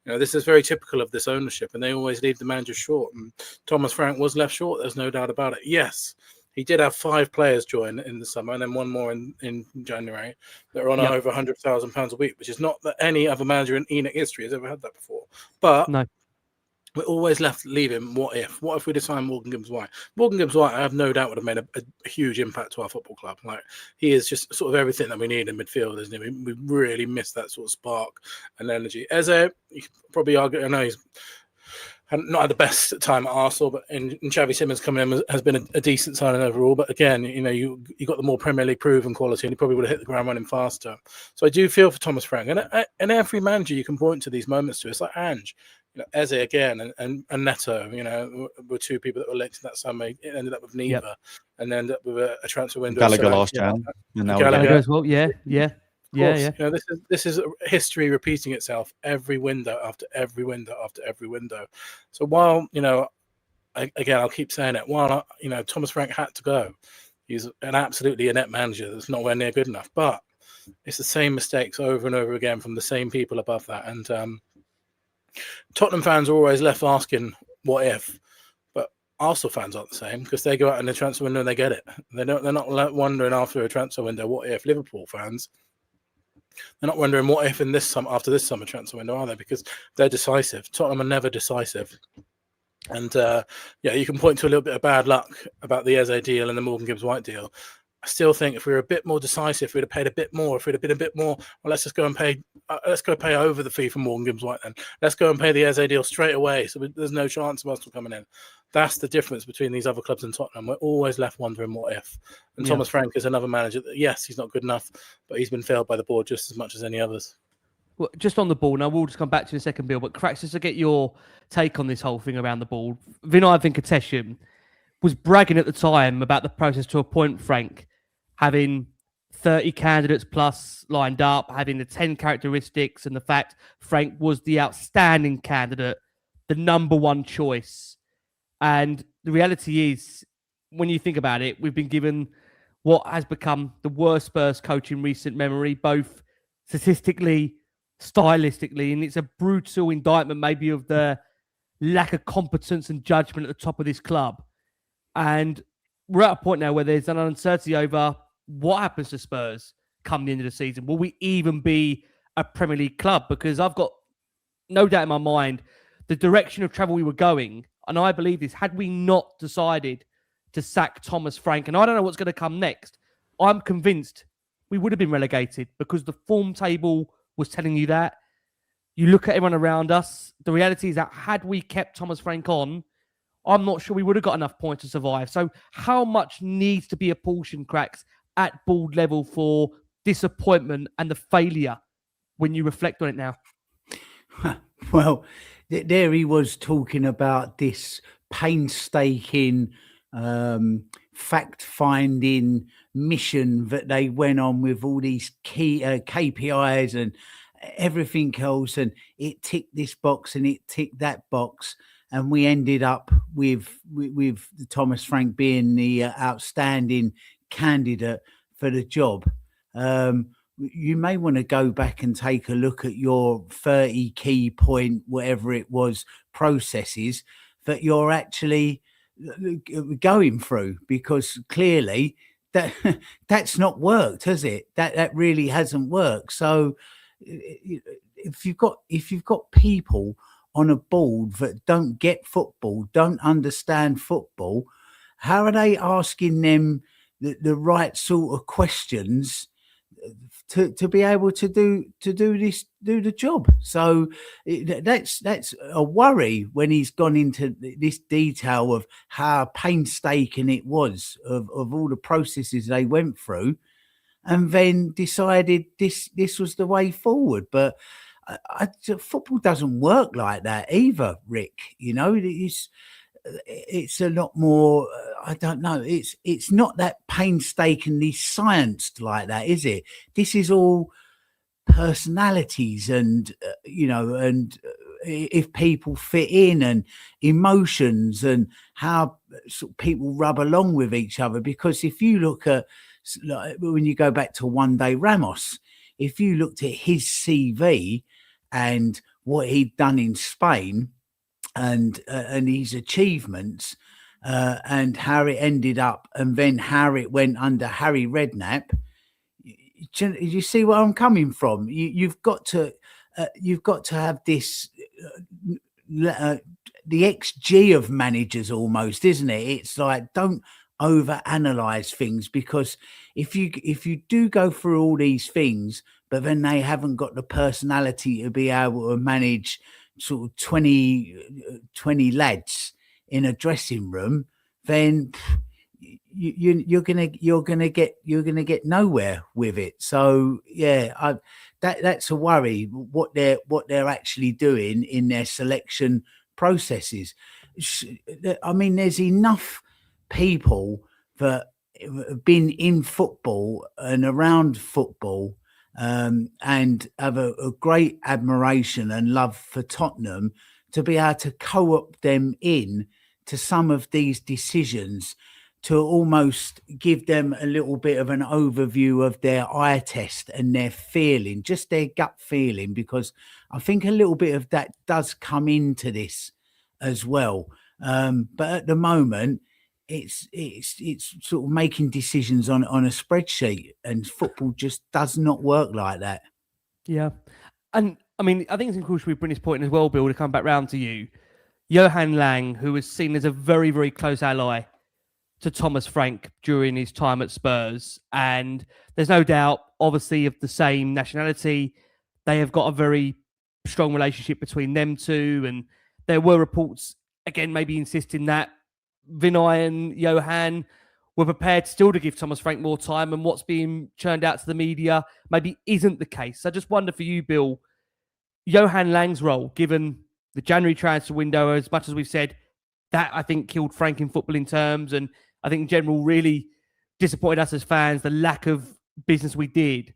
You know, this is very typical of this ownership, and they always leave the manager short. And Thomas Frank was left short. There's no doubt about it. Yes, he did have 5 players join in the summer, and then one more in January that are on over £100,000 a week, which is not that any other manager in ENIC history has ever had that before. But No. we're always left leaving. What if we decide Morgan Gibbs-White? Morgan Gibbs-White, I have no doubt, would have made a huge impact to our football club. Like, he is just sort of everything that we need in midfield, isn't he? We really miss that sort of spark and energy. Eze, you could probably argue, I know he's not had the best time at Arsenal, but in Xavi Simons coming in has been a decent signing overall. But again, you got the more Premier League proven quality, and he probably would have hit the ground running faster. So I do feel for Thomas Frank, and every manager you can point to these moments to. It's like Ange, Eze again, and Neto. Were 2 people that were linked in that summer. It ended up with neither, and ended up with a transfer window. Gallagher last Jan, and now Gallagher as well. Yeah. Yeah. This is history repeating itself every window after every window after every window. So while again, I'll keep saying it. While Thomas Frank had to go, he's an absolutely inept manager that's nowhere near good enough. But it's the same mistakes over and over again from the same people above that. And Tottenham fans are always left asking, "What if?" But Arsenal fans aren't the same, because they go out in the transfer window and they get it. They're not wondering after a transfer window, "What if?" Liverpool fans, they're not wondering what if after this summer transfer window, are they? Because they're decisive. Tottenham are never decisive. And you can point to a little bit of bad luck about the Eze deal and the Morgan Gibbs-White deal. I still think if we were a bit more decisive, if we'd have paid a bit more, if we'd have been a bit more, well, let's just go and pay. Let's go pay over the fee for Morgan Gibbs-White then. Let's go and pay the Eze deal straight away, so there's no chance of Arsenal coming in. That's the difference between these other clubs and Tottenham. We're always left wondering what if. And Thomas Frank is another manager that, yes, he's not good enough, but he's been failed by the board just as much as any others. Well, just on the ball, now we'll just come back to you in a second, Bill, but Cracks, just to get your take on this whole thing around the ball. Venkatesham was bragging at the time about the process to appoint Frank, having 30 candidates plus lined up, having the 10 characteristics, and the fact Frank was the outstanding candidate, the number one choice. And the reality is, when you think about it, we've been given what has become the worst Spurs coach in recent memory, both statistically, stylistically, and it's a brutal indictment maybe of the lack of competence and judgment at the top of this club. And we're at a point now where there's an uncertainty over what happens to Spurs come the end of the season. Will we even be a Premier League club? Because I've got no doubt in my mind the direction of travel we were going, and I believe this, had we not decided to sack Thomas Frank, and I don't know what's going to come next, I'm convinced we would have been relegated, because the form table was telling you that. You look at everyone around us, the reality is that had we kept Thomas Frank on, I'm not sure we would have got enough points to survive. So how much needs to be apportioned, Cracks, at board level for disappointment and the failure when you reflect on it now? Well, there he was talking about this painstaking fact-finding mission that they went on with all these key KPIs and everything else, and it ticked this box and it ticked that box, and we ended up with Thomas Frank being the outstanding candidate for the job. You may want to go back and take a look at your 30 key point, whatever it was, processes that you're actually going through, because clearly that's not worked, has it? That really hasn't worked. So if you've got people on a board that don't get football, don't understand football, how are they asking them the right sort of questions to be able to do the job? So that's a worry when he's gone into this detail of how painstaking it was of all the processes they went through, and then decided this was the way forward. But football doesn't work like that either, Rick. It's a lot more, I don't know, it's not that painstakingly scienced like that, is it? This is all personalities and if people fit in, and emotions, and how sort of people rub along with each other. Because if you look at, like, when you go back to One Day Ramos, if you looked at his CV and what he'd done in Spain, and his achievements, and how it ended up, and then how it went under Harry Redknapp. You see where I'm coming from? You've got to have this. The XG of managers almost, isn't it? It's like, don't overanalyze things, because if you do go through all these things, but then they haven't got the personality to be able to manage sort of 20 lads in a dressing room, then you're gonna get nowhere with it. So yeah, that's a worry, what they're actually doing in their selection processes. I mean, there's enough people that have been in football and around football, and have a great admiration and love for Tottenham, to be able to co-opt them in to some of these decisions, to almost give them a little bit of an overview of their eye test and their feeling, just their gut feeling, because I think a little bit of that does come into this as well. But at the moment, it's sort of making decisions on a spreadsheet, and football just does not work like that. Yeah. And I mean, I think it's crucial we bring this point as well, Bill, to come back round to you. Johan Lange, who was seen as a very, very close ally to Thomas Frank during his time at Spurs. And there's no doubt, obviously, of the same nationality. They have got a very strong relationship between them two. And there were reports, again, maybe insisting that Vinay and Johan were prepared still to give Thomas Frank more time, and what's being churned out to the media maybe isn't the case. I just wonder for you, Bill, Johan Lange's role, given the January transfer window, as much as we've said, that I think killed Frank in footballing terms, and I think in general really disappointed us as fans, the lack of business we did.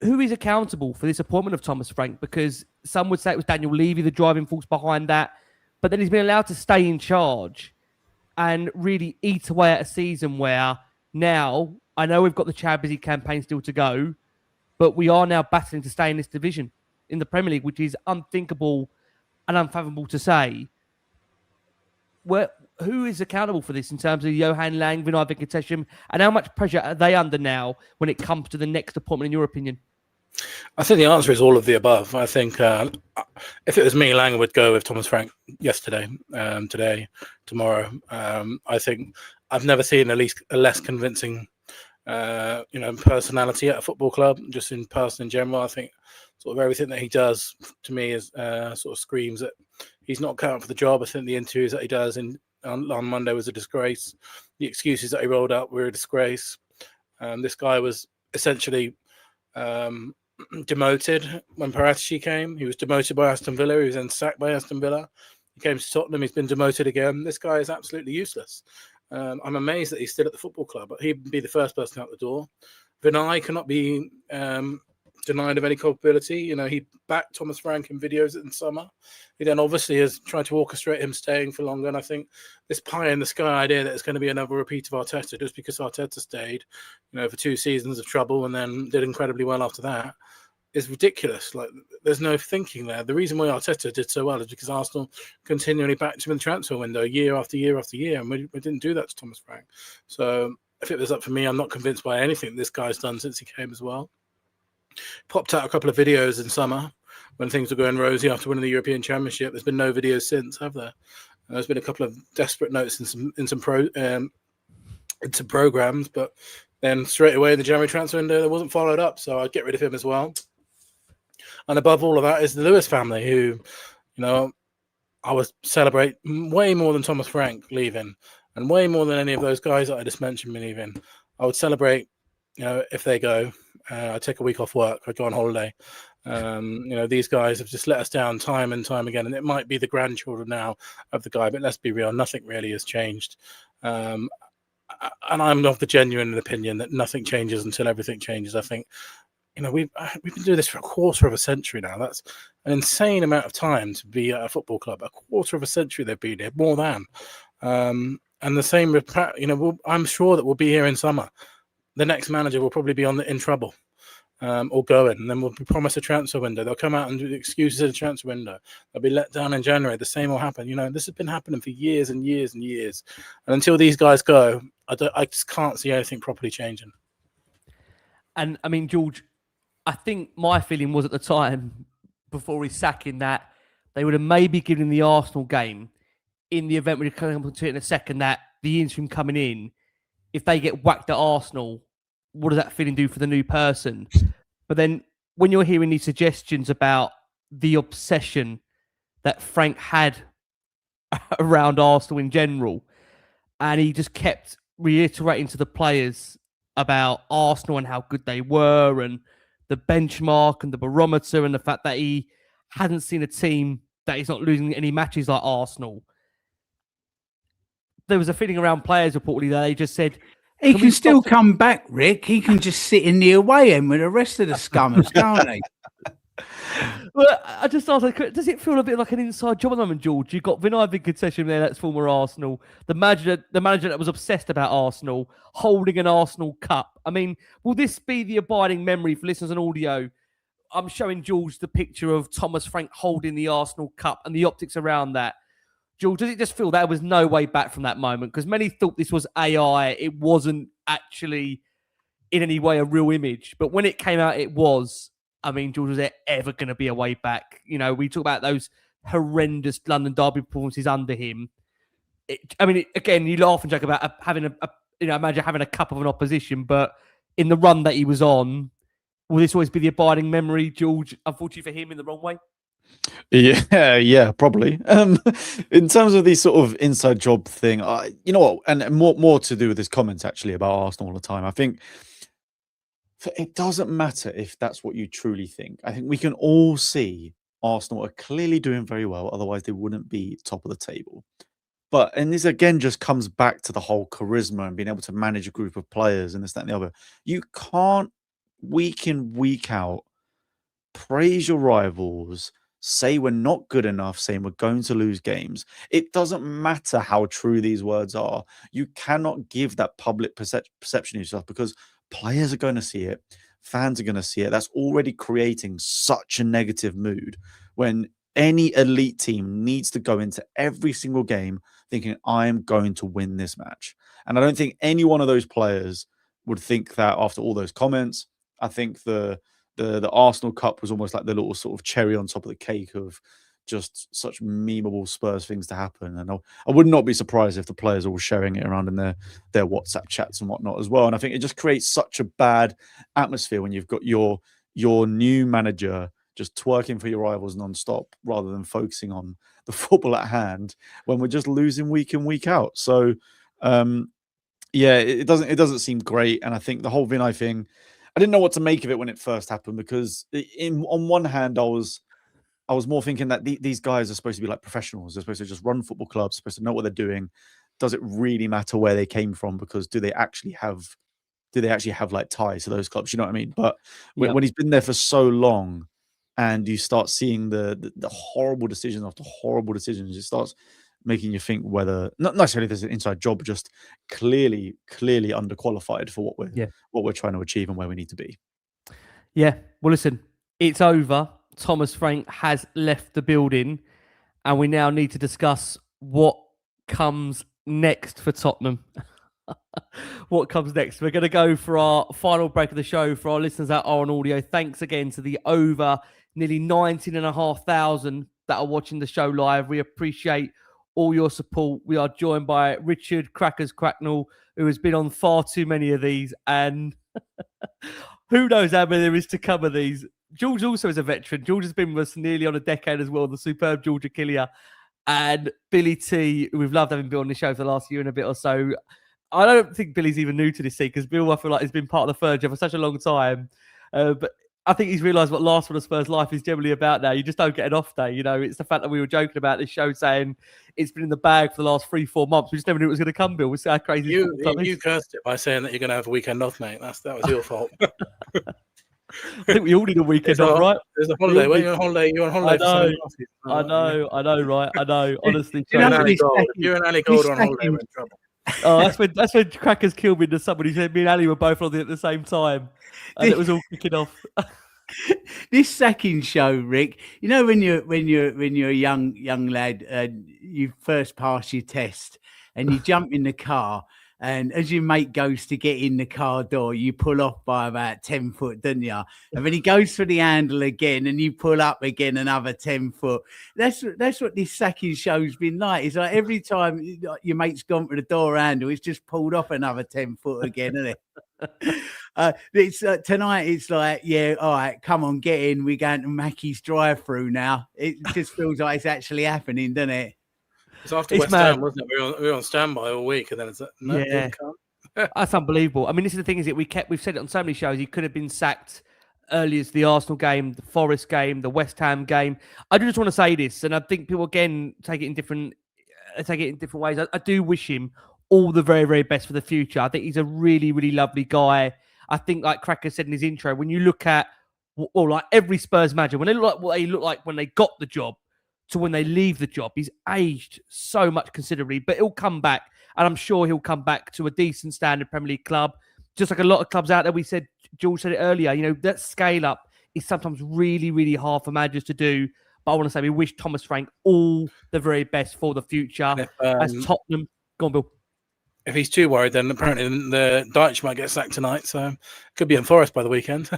Who is accountable for this appointment of Thomas Frank? Because some would say it was Daniel Levy, the driving force behind that, but then he's been allowed to stay in charge and really eat away at a season where now, I know we've got the Champions League campaign still to go, but we are now battling to stay in this division in the Premier League, which is unthinkable and unfathomable to say. Who is accountable for this in terms of Johan Lange, Vinay Venkatesham, and how much pressure are they under now when it comes to the next appointment, in your opinion? I think the answer is all of the above. I think if it was me, Lange would go with Thomas Frank yesterday, today, tomorrow. I think I've never seen a less convincing, personality at a football club, just in person in general. I think sort of everything that he does to me is sort of screams that he's not cut out for the job. I think the interviews that he does on Monday was a disgrace. The excuses that he rolled out were a disgrace. This guy was essentially demoted when Paratici came. He was demoted by Aston Villa. He was then sacked by Aston Villa. He came to Tottenham. He's been demoted again. This guy is absolutely useless. I'm amazed that he's still at the football club, but he'd be the first person out the door. Vinay cannot be denied of any culpability. He backed Thomas Frank in videos in summer. He then obviously has tried to orchestrate him staying for longer. And I think this pie in the sky idea that it's going to be another repeat of Arteta just because Arteta stayed, for 2 seasons of trouble and then did incredibly well after that is ridiculous. Like, there's no thinking there. The reason why Arteta did so well is because Arsenal continually backed him in the transfer window year after year after year, and we didn't do that to Thomas Frank. So if it was up for me, I'm not convinced by anything this guy's done since he came as well. Popped out a couple of videos in summer when things were going rosy after winning the European Championship. There's been no videos since, have there? There's been a couple of desperate notes in some programs, but then straight away in the January transfer window, it wasn't followed up. So I'd get rid of him as well. And above all of that is the Lewis family, who, I would celebrate way more than Thomas Frank leaving, and way more than any of those guys that I just mentioned leaving. I would celebrate, if they go. I'd take a week off work. I'd go on holiday. These guys have just let us down time and time again. And it might be the grandchildren now of the guy, but let's be real, nothing really has changed. And I'm of the genuine opinion that nothing changes until everything changes. I think, we've been doing this for a quarter of a century now. That's an insane amount of time to be at a football club. A quarter of a century they've been here, more than. And the same with Pat. I'm sure that we'll be here in summer. The next manager will probably be in trouble. or going, and then we'll be promised a transfer window. They'll come out and do excuses in the transfer window. They'll be let down in January. The same will happen. This has been happening for years and years and years. And until these guys go, I just can't see anything properly changing. And I mean, George, I think my feeling was at the time before his sacking that they would have maybe given the Arsenal game, in the event we're coming to it in a second, that the interim coming in, if they get whacked at Arsenal, what does that feeling do for the new person? But then when you're hearing these suggestions about the obsession that Frank had around Arsenal in general, and he just kept reiterating to the players about Arsenal and how good they were, and the benchmark and the barometer, and the fact that he hadn't seen a team that he's not losing any matches like Arsenal. There was a feeling around players reportedly that they just said, he can still come back, Rick. He can just sit in the away end with the rest of the scummers, can't he? Well, I just asked, does it feel a bit like an inside job at the moment, George? You've got Venkatesham there, that's former Arsenal, the manager that was obsessed about Arsenal, holding an Arsenal cup. I mean, will this be the abiding memory for listeners on audio? I'm showing George the picture of Thomas Frank holding the Arsenal cup and the optics around that. George, does it just feel there was no way back from that moment? Because many thought this was AI. It wasn't actually in any way a real image. But when it came out, it was. I mean, George, was there ever going to be a way back? We talk about those horrendous London derby performances under him. Again, you laugh and joke about having imagine having a cup of an opposition. But in the run that he was on, will this always be the abiding memory, George, unfortunately for him, in the wrong way? Yeah, probably. In terms of these sort of inside job thing, you know what, and more to do with his comments actually about Arsenal all the time. I think it doesn't matter if that's what you truly think. I think we can all see Arsenal are clearly doing very well, otherwise they wouldn't be top of the table. And this again just comes back to the whole charisma and being able to manage a group of players and this, that, and the other. You can't week in, week out praise your rivals, say we're not good enough, saying we're going to lose games. It doesn't matter how true these words are. You cannot give that public perception of yourself, because players are going to see it, fans are going to see it. That's already creating such a negative mood when any elite team needs to go into every single game thinking, I am going to win this match. And I don't think any one of those players would think that after all those comments. I think the Arsenal Cup was almost like the little sort of cherry on top of the cake of just such memeable Spurs things to happen. And I would not be surprised if the players are all sharing it around in their WhatsApp chats and whatnot as well. And I think it just creates such a bad atmosphere when you've got your new manager just twerking for your rivals non-stop rather than focusing on the football at hand when we're just losing week in, week out. So, it doesn't seem great. And I think the whole Vinay thing, I didn't know what to make of it when it first happened, because on one hand, I was more thinking that these guys are supposed to be like professionals. They're supposed to just run football clubs, supposed to know what they're doing. Does it really matter where they came from? Because do they actually have like ties to those clubs? You know what I mean? But when he's been there for so long, and you start seeing the horrible decisions after horrible decisions, it starts making you think whether not necessarily there's an inside job, but just clearly underqualified for what we're trying to achieve and where we need to be. Yeah. Well, listen, it's over. Thomas Frank has left the building, and we now need to discuss what comes next for Tottenham. What comes next? We're going to go for our final break of the show. For our listeners that are on audio, thanks again to the over nearly 19,500 that are watching the show live. We appreciate all your support. We are joined by Richard Cracknell, who has been on far too many of these, and who knows how many there is to come of these. George also is a veteran. George has been with us nearly on a decade as well, the superb George Achillea, and Billie T, who we've loved having been on the show for the last year and a bit or so. I don't think Billie's even new to this scene, because Bill, I feel like, has been part of the furniture for such a long time. But I think he's realised what last one of Spurs life is generally about now. You just don't get an off day. It's the fact that we were joking about this show saying it's been in the bag for the last 3-4 months. We just never knew it was going to come, Bill. We see how crazy you cursed it by saying that you're going to have a weekend off, mate. That was your fault. I think we all need a weekend off, right? There's a holiday. When you're on holiday, you're on holiday. I know, right? I know. Honestly, if you're an alley gold on holiday, we're in trouble. Oh, that's when Crackers killed me into somebody. Said me and Ali were both on it at the same time, and it was all kicking off. This sacking show, Rick. You know when you're a young lad and you first pass your test and you jump in the car, and as your mate goes to get in the car door, you pull off by about 10 foot, don't you? And then he goes for the handle again, and you pull up again another 10 foot. That's what this sacking show's been like. It's like every time your mate's gone for the door handle, it's just pulled off another 10 foot again, isn't it? It's tonight. It's like, yeah, all right, come on, get in. We're going to Mackey's drive-through now. It just feels like it's actually happening, doesn't it? It's after West Ham, wasn't it? We were on standby all week, and then it's no, yeah, that's unbelievable. I mean, this is the thing: is that we've said it on so many shows. He could have been sacked early as the Arsenal game, the Forest game, the West Ham game. I just want to say this, and I think people again take it in different ways. I do wish him all the very, very best for the future. I think he's a really, really lovely guy. I think, like Cracker said in his intro, when you look at, well, like every Spurs manager, when they look like what they look like when they got the job to when they leave the job, he's aged so much considerably, but he'll come back, and I'm sure he'll come back to a decent standard Premier League club, just like a lot of clubs out there. George said it earlier, you know, that scale up is sometimes really, really hard for managers to do. But I want to say we wish Thomas Frank all the very best for the future. As Tottenham, go on, Bill. If he's too worried, then apparently the Dyche might get sacked tonight. So could be in Forest by the weekend.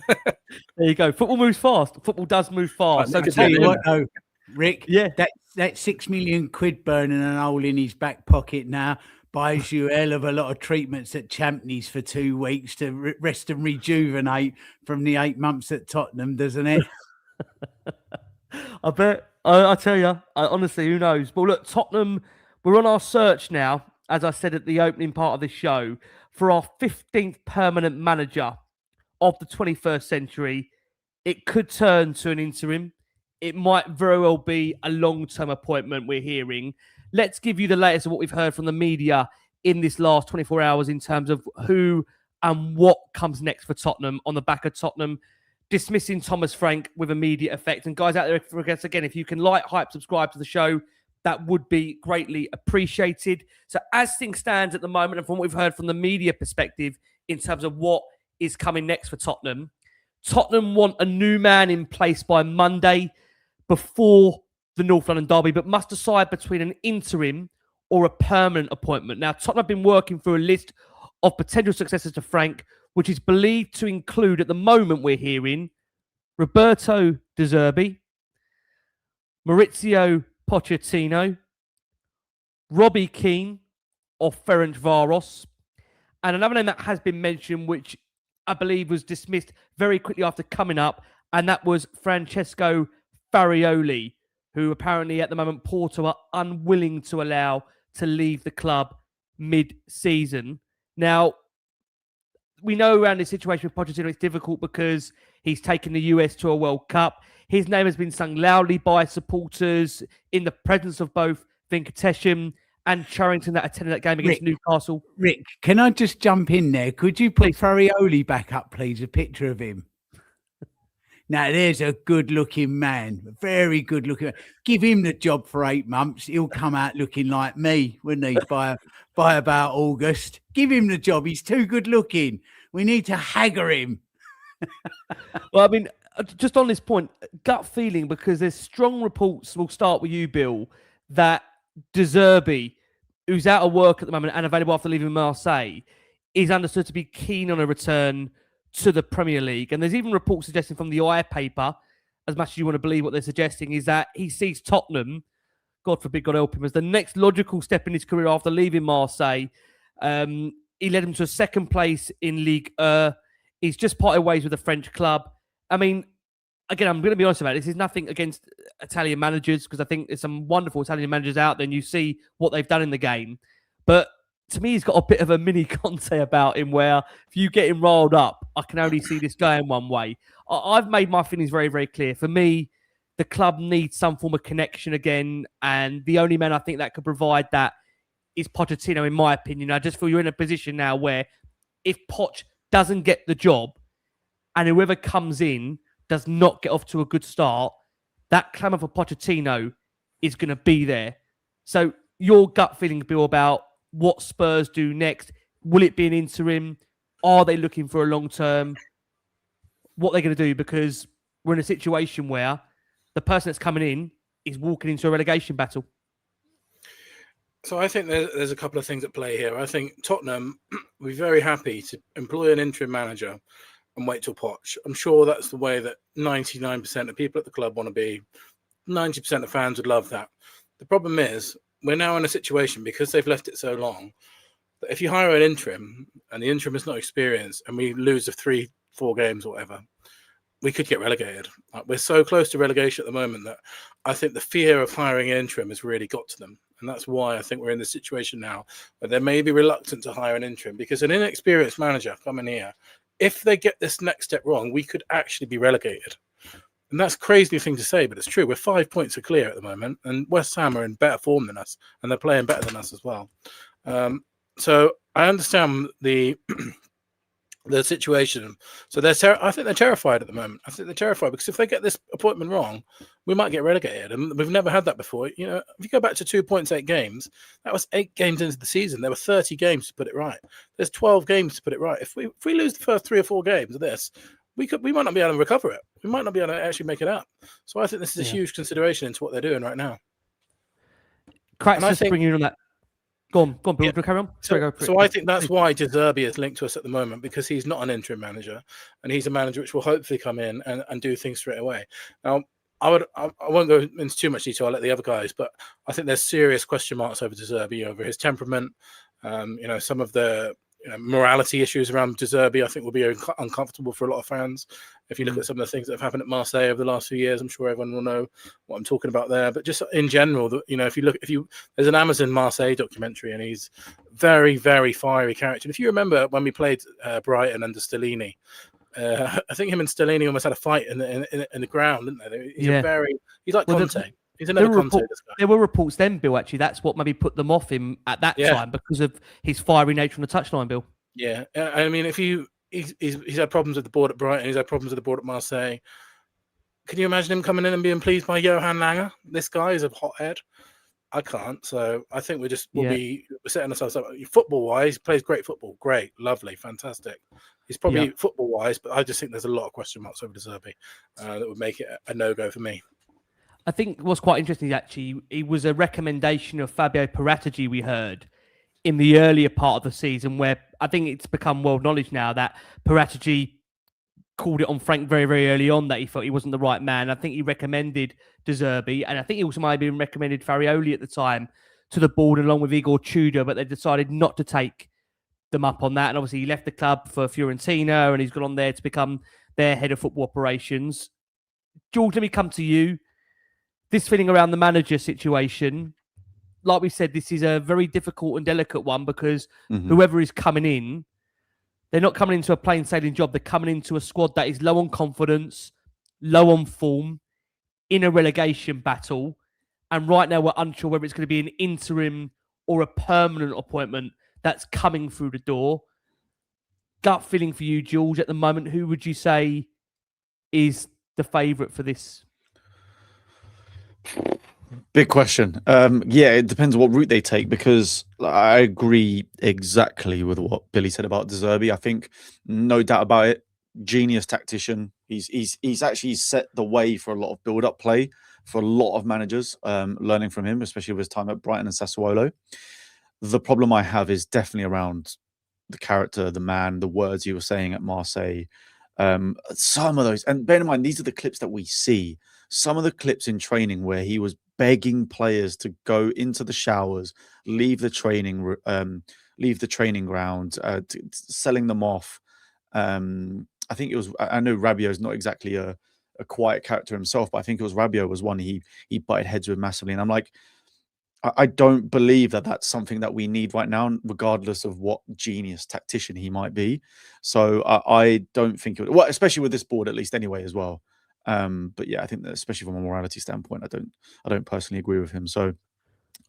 There you go. Football moves fast. Football does move fast. So tell you what, though, Rick, that £6 million burning a hole in his back pocket now buys you a hell of a lot of treatments at Champneys for 2 weeks to rest and rejuvenate from the 8 months at Tottenham, doesn't it? I bet. I tell you, honestly, who knows? But look, Tottenham, we're on our search now, as I said at the opening part of the show, for our 15th permanent manager of the 21st century. It could turn to an interim. It might very well be a long-term appointment we're hearing. Let's give you the latest of what we've heard from the media in this last 24 hours in terms of who and what comes next for Tottenham on the back of Tottenham dismissing Thomas Frank with immediate effect. And guys out there, if you can like, hype, subscribe to the show, that would be greatly appreciated. So as things stand at the moment, and from what we've heard from the media perspective in terms of what is coming next for Tottenham, Tottenham want a new man in place by Monday before the North London derby, but must decide between an interim or a permanent appointment. Now, Tottenham have been working through a list of potential successors to Frank, which is believed to include, at the moment we're hearing, Roberto De Zerbi, Mauricio Pochettino, Robbie Keane or Ferencvaros, and another name that has been mentioned, which I believe was dismissed very quickly after coming up, and that was Francesco Farioli, who apparently at the moment Porto are unwilling to allow to leave the club mid-season. Now, we know around this situation with Pochettino, it's difficult because he's taken the US to a World Cup. His name has been sung loudly by supporters in the presence of both Venkatesham and Charrington that attended that game against Newcastle. Rick, can I just jump in there? Could you put Farioli back up, please? A picture of him. Now, there's a good-looking man, a very good-looking man. Give him the job for 8 months. He'll come out looking like me, wouldn't he, by about August? Give him the job. He's too good-looking. We need to hagger him. Well, I mean, just on this point, gut feeling, because there's strong reports, we'll start with you, Bill, that De Zerbi, who's out of work at the moment and available after leaving Marseille, is understood to be keen on a return to the Premier League. And there's even reports suggesting from the I paper, as much as you want to believe what they're suggesting, is that he sees Tottenham, God forbid, God help him, as the next logical step in his career after leaving Marseille. He led him to a second place in Ligue 1. He's just parted ways with a French club. I mean, again, I'm going to be honest about it. This is nothing against Italian managers, because I think there's some wonderful Italian managers out there and you see what they've done in the game. But to me, he's got a bit of a mini Conte about him where if you get him riled up, I can only see this going one way. I've made my feelings very, very clear. For me, the club needs some form of connection again. And the only man I think that could provide that is Pochettino, in my opinion. I just feel you're in a position now where if Poch doesn't get the job and whoever comes in does not get off to a good start, that clamour for Pochettino is going to be there. So your gut feeling, Bill, about what Spurs do next. Will it be an interim? Are they looking for a long term? What they're going to do, because we're in a situation where the person that's coming in is walking into a relegation battle. So I think there's a couple of things at play here. I think Tottenham will be very happy to employ an interim manager and wait till Poch. I'm sure that's the way that 99% of people at the club want to be. 90% of fans would love that. The problem is we're now in a situation, because they've left it so long, that if you hire an interim and the interim is not experienced and we lose the 3-4 games or whatever, we could get relegated. We're so close to relegation at the moment that I think the fear of hiring an interim has really got to them. And that's why I think we're in this situation now where they may be reluctant to hire an interim, because an inexperienced manager coming here, if they get this next step wrong, we could actually be relegated. And that's a crazy thing to say, but it's true. We're 5 points clear at the moment, and West Ham are in better form than us, and they're playing better than us as well. So I understand the situation. So I think they're terrified at the moment. I think they're terrified because if they get this appointment wrong, we might get relegated, and we've never had that before. You know, if you go back to 2 points, 8 games, that was 8 games into the season. There were 30 games to put it right. There's 12 games to put it right. If we lose the first 3 or 4 games of this, we might not be able to recover it. We might not be able to actually make it up. So I think this is a huge consideration into what they're doing right now. Cracks, just bring you on that. Go on, Bill. Yeah. Carry on. So I think that's why De Zerbi is linked to us at the moment, because he's not an interim manager, and he's a manager which will hopefully come in and do things straight away. Now, I won't go into too much detail. I'll let the other guys, but I think there's serious question marks over De Zerbi, over his temperament. Some of the morality issues around De Zerbi, I think, will be uncomfortable for a lot of fans. If you look at some of the things that have happened at Marseille over the last few years, I'm sure everyone will know what I'm talking about there. But just in general, there's an Amazon Marseille documentary, and he's very, very fiery character. And if you remember when we played Brighton under Stellini, I think him and Stellini almost had a fight in the ground, didn't they? He's like Conte. He's another Conte. This guy. There were reports then, Bill. Actually, that's what maybe put them off him at that time, because of his fiery nature on the touchline, Bill. Yeah, I mean, he's had problems with the board at Brighton, he's had problems with the board at Marseille. Can you imagine him coming in and being pleased by Johan Lange? This guy is a hothead. I can't. So I think we're setting ourselves up. Football wise, he plays great football. Great, lovely, fantastic. He's probably football wise, but I just think there's a lot of question marks over De Zerbi that would make it a no-go for me. I think what's quite interesting, actually, it was a recommendation of Fabio Paratici we heard in the earlier part of the season, where I think it's become world knowledge now that Paratici called it on Frank very, very early on that he thought he wasn't the right man. I think he recommended De Zerbi, and I think he also might have even recommended Farioli at the time to the board along with Igor Tudor, but they decided not to take them up on that. And obviously he left the club for Fiorentina, and he's gone on there to become their head of football operations. George, let me come to you. This feeling around the manager situation, like we said, this is a very difficult and delicate one, because whoever is coming in, they're not coming into a plain sailing job. They're coming into a squad that is low on confidence, low on form, in a relegation battle. And right now we're unsure whether it's going to be an interim or a permanent appointment that's coming through the door. Gut feeling for you, George, at the moment, who would you say is the favourite for this? Big question. It depends what route they take, because I agree exactly with what Billie said about De Zerbi. I think, no doubt about it, genius tactician. He's actually set the way for a lot of build-up play for a lot of managers, learning from him, especially with his time at Brighton and Sassuolo. The problem I have is definitely around the character, the man, the words he was saying at Marseille. Some of those, and bear in mind, these are the clips that we see. Some of the clips in training where he was begging players to go into the showers, leave the training ground, selling them off. I think it was. I know Rabiot's not exactly a quiet character himself, but I think it was Rabiot was one he butted heads with massively. And I'm like, I don't believe that that's something that we need right now, regardless of what genius tactician he might be. So I don't think it would, well, especially with this board, at least anyway, as well. But yeah, I think that especially from a morality standpoint, I don't personally agree with him. So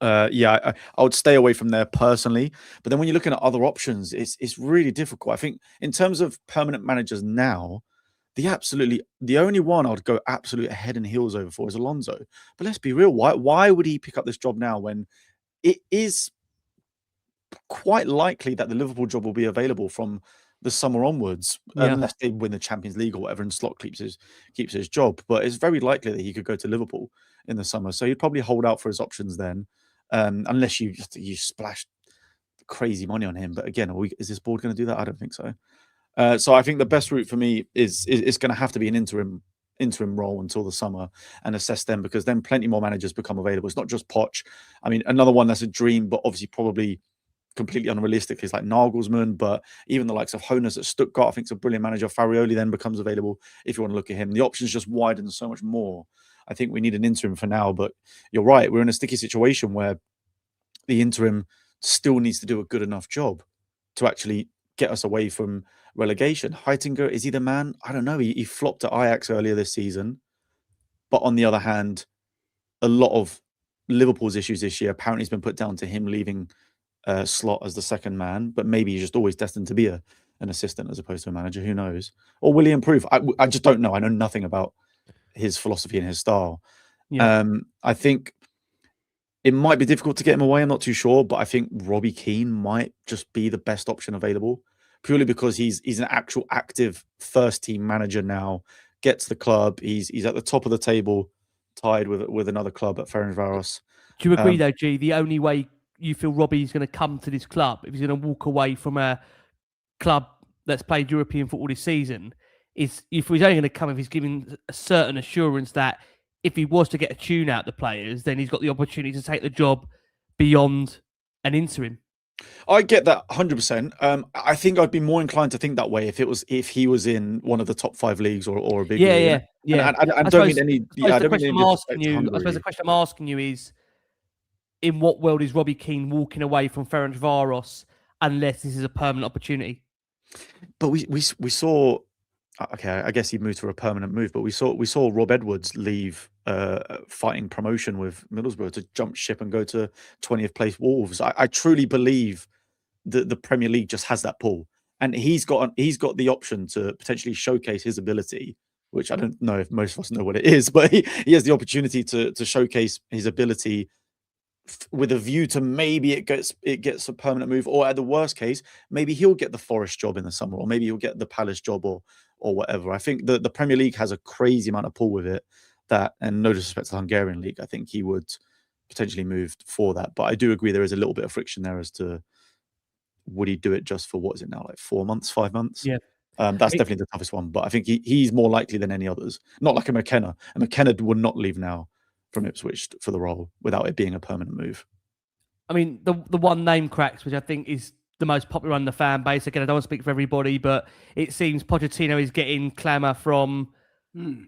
I would stay away from there personally. But then when you're looking at other options, it's really difficult. I think in terms of permanent managers now, the only one I'd go absolute head and heels over for is Alonso. But let's be real, why would he pick up this job now when it is quite likely that the Liverpool job will be available from the summer onwards, Yeah. unless they win the Champions League or whatever, and Slot keeps his job. But it's very likely that he could go to Liverpool in the summer. So he'd probably hold out for his options then, unless you splash crazy money on him. But again, is this board going to do that? I don't think so. So I think the best route for me is going to have to be an interim role until the summer and assess them, because then plenty more managers become available. It's not just Poch. I mean, another one that's a dream, but obviously probably completely unrealistic is like Nagelsmann, but even the likes of Hoeneß at Stuttgart, I think is a brilliant manager. Farioli then becomes available if you want to look at him. The options just widen so much more. I think we need an interim for now, but you're right. We're in a sticky situation where the interim still needs to do a good enough job to actually get us away from relegation. Heitinga, is he the man? I don't know. He flopped at Ajax earlier this season. But on the other hand, a lot of Liverpool's issues this year apparently has been put down to him leaving Slot as the second man, but maybe he's just always destined to be an assistant as opposed to a manager. Who knows? Or will he improve? I just don't know. I know nothing about his philosophy and his style. Yeah. I think it might be difficult to get him away. I'm not too sure, but I think Robbie Keane might just be the best option available, purely because he's an actual active first team manager now. Gets the club. He's at the top of the table, tied with another club at Ferencváros. Do you agree, though, G? The only way you feel Robbie's going to come to this club, if he's going to walk away from a club that's played European football this season, is if he's only going to come if he's giving a certain assurance that if he was to get a tune out the players, then he's got the opportunity to take the job beyond an interim. I get that 100%. I think I'd be more inclined to think that way if he was in one of the top 5 leagues or a big league. Yeah. And I don't mean any. I suppose the question I'm asking you is, in what world is Robbie Keane walking away from Ferencváros unless this is a permanent opportunity? But we saw. Okay, I guess he moved for a permanent move, but we saw Rob Edwards leave fighting promotion with Middlesbrough to jump ship and go to 20th place Wolves. I truly believe that the Premier League just has that pull, and he's got the option to potentially showcase his ability, which I don't know if most of us know what it is, but he has the opportunity to showcase his ability with a view to maybe it gets a permanent move, or at the worst case, maybe he'll get the Forest job in the summer, or maybe he'll get the Palace job or whatever. I think the Premier League has a crazy amount of pull with it, that, and no disrespect to the Hungarian league, I think he would potentially move for that. But I do agree there is a little bit of friction there as to would he do it just for, what is it now, like 4 months, 5 months? Yeah. That's definitely the toughest one. But I think he's more likely than any others. Not like a McKenna. And McKenna would not leave now from Ipswich for the role without it being a permanent move. I mean, the one name, Cracks, which I think is the most popular on the fan base. Again, I don't want to speak for everybody, but it seems Pochettino is getting clamour from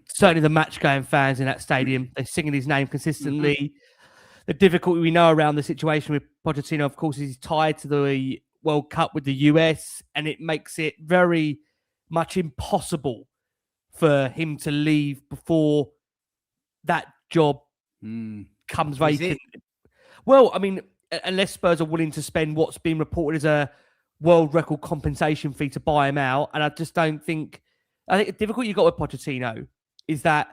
certainly the match-going fans in that stadium. They're singing his name consistently. The difficulty we know around the situation with Pochettino, of course, is he's tied to the World Cup with the US, and it makes it very much impossible for him to leave before that job comes vacant. Well, I mean, unless Spurs are willing to spend what's been reported as a world record compensation fee to buy him out. And I just don't think... I think the difficulty you got with Pochettino is that,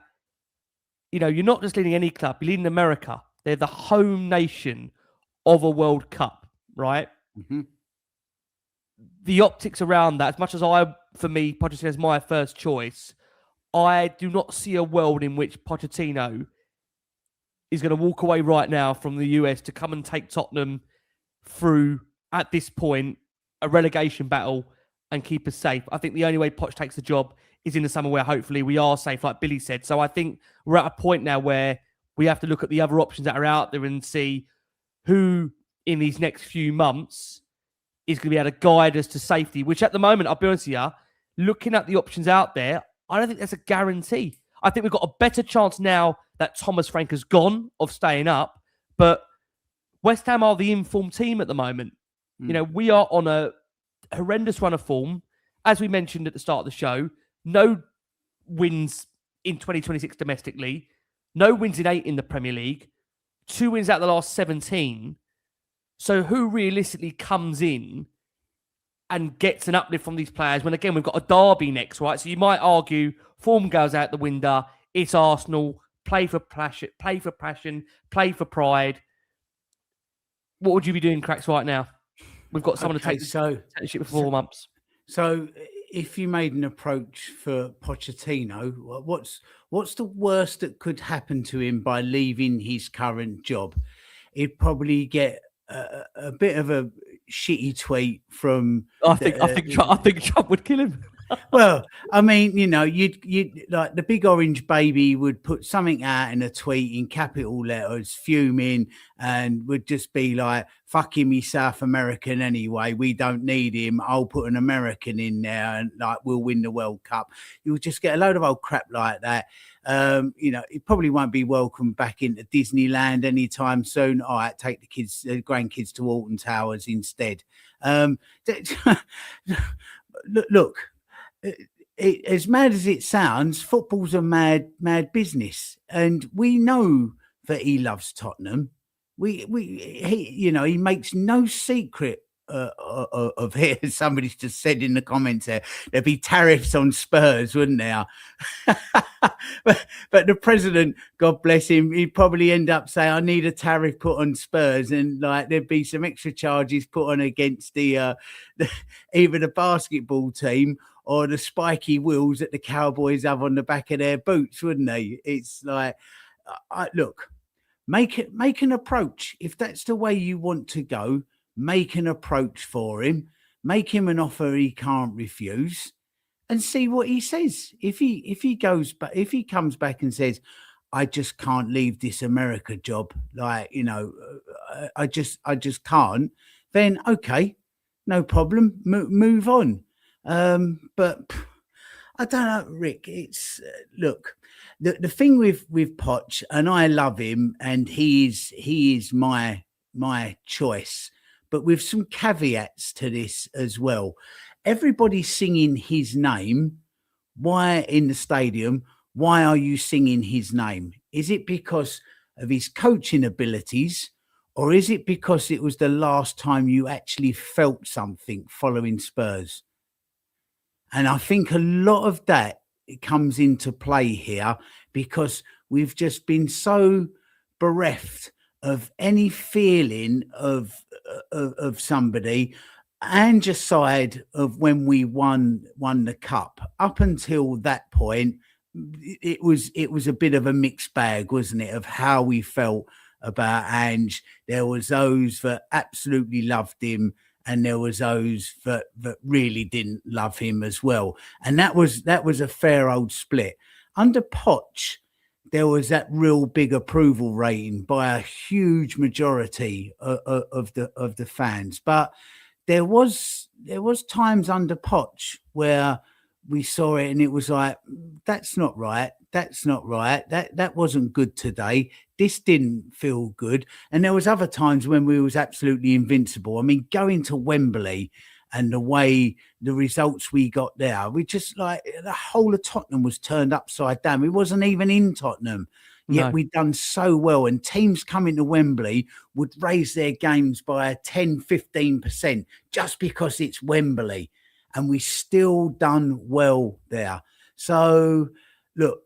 you're not just leading any club, you're leading America. They're the home nation of a World Cup, right? Mm-hmm. The optics around that, as much as for me, Pochettino is my first choice, I do not see a world in which Pochettino is going to walk away right now from the US to come and take Tottenham through, at this point, a relegation battle and keep us safe. I think the only way Poch takes the job is in the summer where hopefully we are safe, like Billie said. So I think we're at a point now where we have to look at the other options that are out there and see who in these next few months is going to be able to guide us to safety, which at the moment, I'll be honest with you, looking at the options out there, I don't think that's a guarantee. I think we've got a better chance now that Thomas Frank has gone of staying up, but West Ham are the informed team at the moment. We are on a horrendous run of form. As we mentioned at the start of the show, no wins in 2026 domestically, no wins in 8 in the Premier League, 2 wins out of the last 17. So who realistically comes in and gets an uplift from these players when, again, we've got a derby next, right? So you might argue form goes out the window. It's Arsenal. Play for passion, play for pride. What would you be doing, Cracks, right now? We've got someone to take the ship for 4 months. So if you made an approach for Pochettino, what's the worst that could happen to him by leaving his current job? He'd probably get a bit of a shitty tweet from. I think Trump would kill him. Well, I mean, you know, you'd like the big orange baby would put something out in a tweet in capital letters, fuming, and would just be like, "Fuck him, he's South American anyway. We don't need him. I'll put an American in there, and like we'll win the World Cup." You'll just get a load of old crap like that. You know, it probably won't be welcome back into Disneyland anytime soon. All right, take the grandkids to Alton Towers instead. Look. As mad as it sounds, football's a mad business, and we know that he loves Tottenham. He makes no secret of it. Somebody just said in the comments there'd be tariffs on Spurs, wouldn't there? but the president, God bless him, he'd probably end up saying, "I need a tariff put on Spurs," and like there'd be some extra charges put on against the either the basketball team or the spiky wheels that the Cowboys have on the back of their boots, wouldn't they? It's like, look, make an approach. If that's the way you want to go, make an approach for him. Make him an offer he can't refuse, and see what he says. If he comes back and says, "I just can't leave this America job, like, you know, I just can't," then okay, no problem, move on. But I don't know, Rick. It's look, the thing with Poch, and I love him, and he is my choice, but with some caveats to this as well. Everybody's singing his name. Why in the stadium? Why are you singing his name? Is it because of his coaching abilities, or is it because it was the last time you actually felt something following Spurs? And I think a lot of that comes into play here, because we've just been so bereft of any feeling of somebody, and just side of when we won the cup. Up until that point, it was a bit of a mixed bag, wasn't it, of how we felt about Ange. There was those that absolutely loved him, and there was those that really didn't love him as well. And that was a fair old split. Under Poch, there was that real big approval rating by a huge majority of the fans. But there was times under Poch where we saw it and it was like, that's not right. That's not right. That wasn't good today. This didn't feel good. And there was other times when we was absolutely invincible. I mean, going to Wembley and the way the results we got there, we just like the whole of Tottenham was turned upside down. We wasn't even in Tottenham. Yet we'd done so well, and teams coming to Wembley would raise their games by 10, 15% just because it's Wembley. And we still done well there. So, look,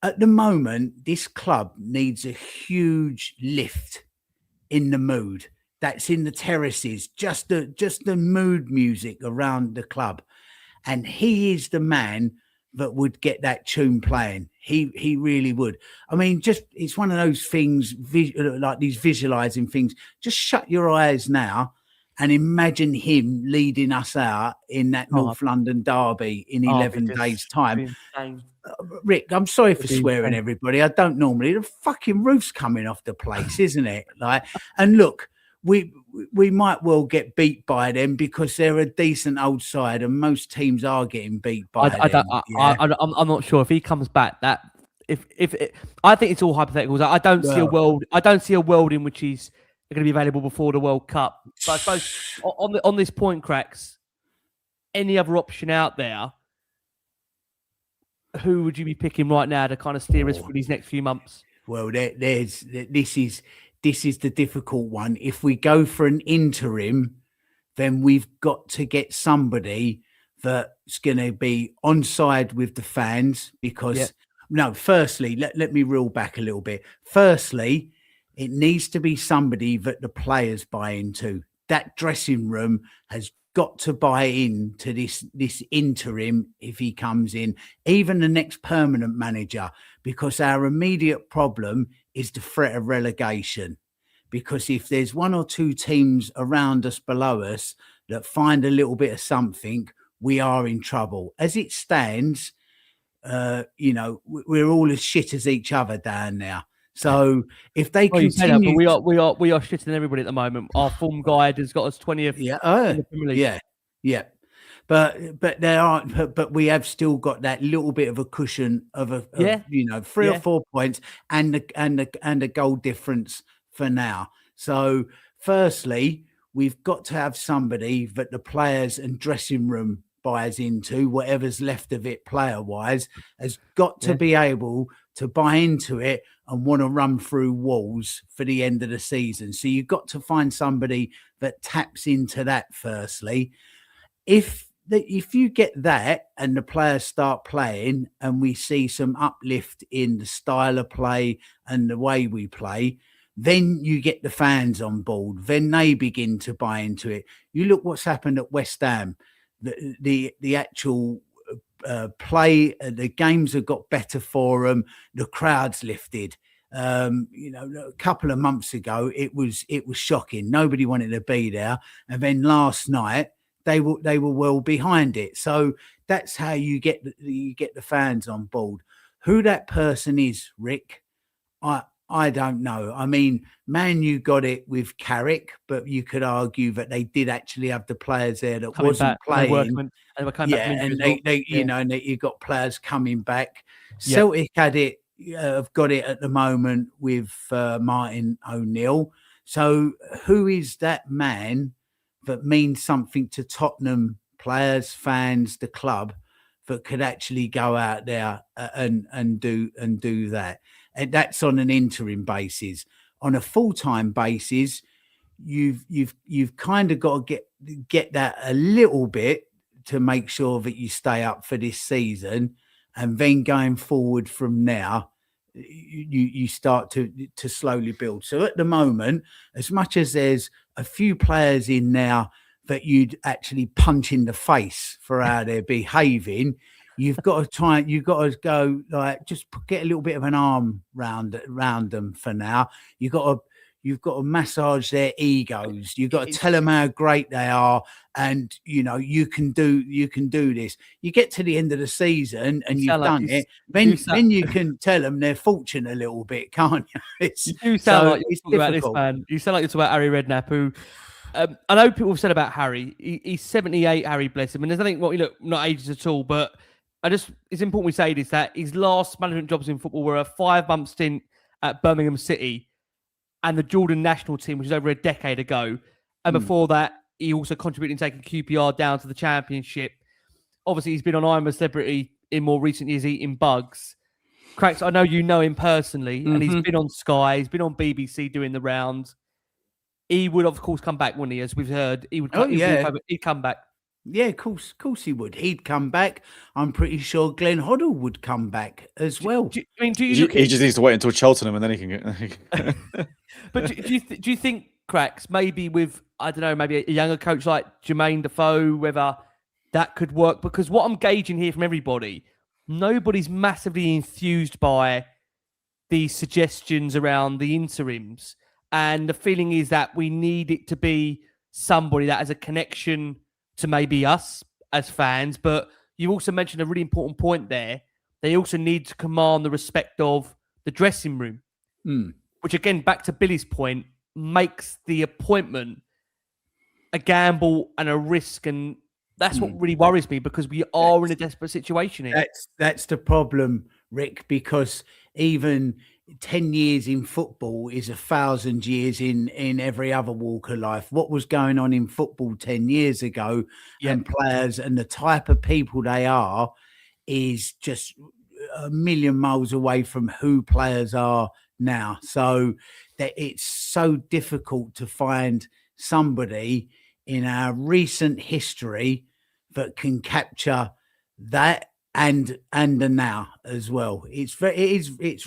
at the moment, this club needs a huge lift in the mood. That's in the terraces, just the mood music around the club. And he is the man that would get that tune playing. He really would. I mean, just it's one of those things, like these visualizing things. Just shut your eyes now and imagine him leading us out in that North London derby in 11 days' time. Rick, I'm sorry for swearing, everybody. I don't normally. The fucking roof's coming off the place, isn't it? Like, and look, we might well get beat by them because they're a decent old side, and most teams are getting beat by them. I'm not sure if he comes back. That if I think it's all hypotheticals. I don't see a world. I don't see a world in which he's going to be available before the World Cup. But I suppose on this point, Cracks, any other option out there? Who would you be picking right now to kind of steer us through these next few months? Well, this is the difficult one. If we go for an interim, then we've got to get somebody that's going to be on side with the fans because, firstly, let me reel back a little bit. Firstly, it needs to be somebody that the players buy into. that dressing room has got to buy in to this interim if he comes in, even the next permanent manager, because our immediate problem is the threat of relegation. Because if there's one or two teams around us, below us, that find a little bit of something, we are in trouble. As it stands, we're all as shit as each other down there. So if they you say that, continue, but we are shitting everybody at the moment. Our form guide has got us 20th. Yeah. But there aren't. But we have still got that little bit of a cushion of 3 or 4 points and a goal difference for now. So firstly, we've got to have somebody that the players and dressing room buys into, whatever's left of it player wise, has got to be able to buy into it and want to run through walls for the end of the season. So you've got to find somebody that taps into that firstly. If you get that and the players start playing and we see some uplift in the style of play and the way we play, then you get the fans on board. Then they begin to buy into it. You look what's happened at West Ham. The actual play, the games have got better for them. The crowd's lifted. A couple of months ago, it was shocking. Nobody wanted to be there, and then last night they were well behind it. So that's how you get the fans on board. Who that person is, Rick, I don't know. I mean, Man U got it with Carrick, but you could argue that they did actually have the players there that wasn't playing. They were coming back. And you got players coming back. Celtic had it, have got it at the moment with Martin O'Neill. So who is that man that means something to Tottenham players, fans, the club, that could actually go out there and do that? And that's on an interim basis. On a full-time basis, you've kind of got to get that a little bit to make sure that you stay up for this season, and then going forward from now, you start to slowly build. So at the moment, as much as there's a few players in now that you'd actually punch in the face for how they're behaving, you've got to go like just get a little bit of an arm round them for now. You've got to massage their egos. You've got to tell them how great they are, and you can do this. You get to the end of the season and you've done it. Then you can tell them their fortune a little bit, can't you? You sound like you're talking about this man. You sound like you're talking about Harry Redknapp, who. I know people have said about Harry. He's 78. Harry, bless him. And there's nothing. Not ages at all, but. It's important we say this, that his last management jobs in football were a 5-month stint at Birmingham City and the Jordan national team, which is over a decade ago. And before that, he also contributed in taking QPR down to the championship. Obviously, he's been on I'm a Celebrity in more recent years, eating bugs. Cracks, I know you know him personally, and he's been on Sky, he's been on BBC doing the rounds. He would, of course, come back, wouldn't he? As we've heard, he'd come back. Yeah, of course he would. He'd come back. I'm pretty sure Glenn Hoddle would come back as well. He just needs to wait until Cheltenham and then he can get. But do you think, Cracks, maybe with, I don't know, maybe a younger coach like Jermaine Defoe, whether that could work? Because what I'm gauging here from everybody, nobody's massively enthused by the suggestions around the interims. And the feeling is that we need it to be somebody that has a connection to maybe us as fans, but you also mentioned a really important point there. They also need to command the respect of the dressing room, which again, back to Billie's point, makes the appointment a gamble and a risk. And that's what really worries me, because we are in a desperate situation here. That's the problem, Rick, because even 10 years in football is 1,000 years in every other walk of life. What was going on in football 10 years ago and players and the type of people they are is just a million miles away from who players are now. So that it's so difficult to find somebody in our recent history that can capture that and the now as well. It's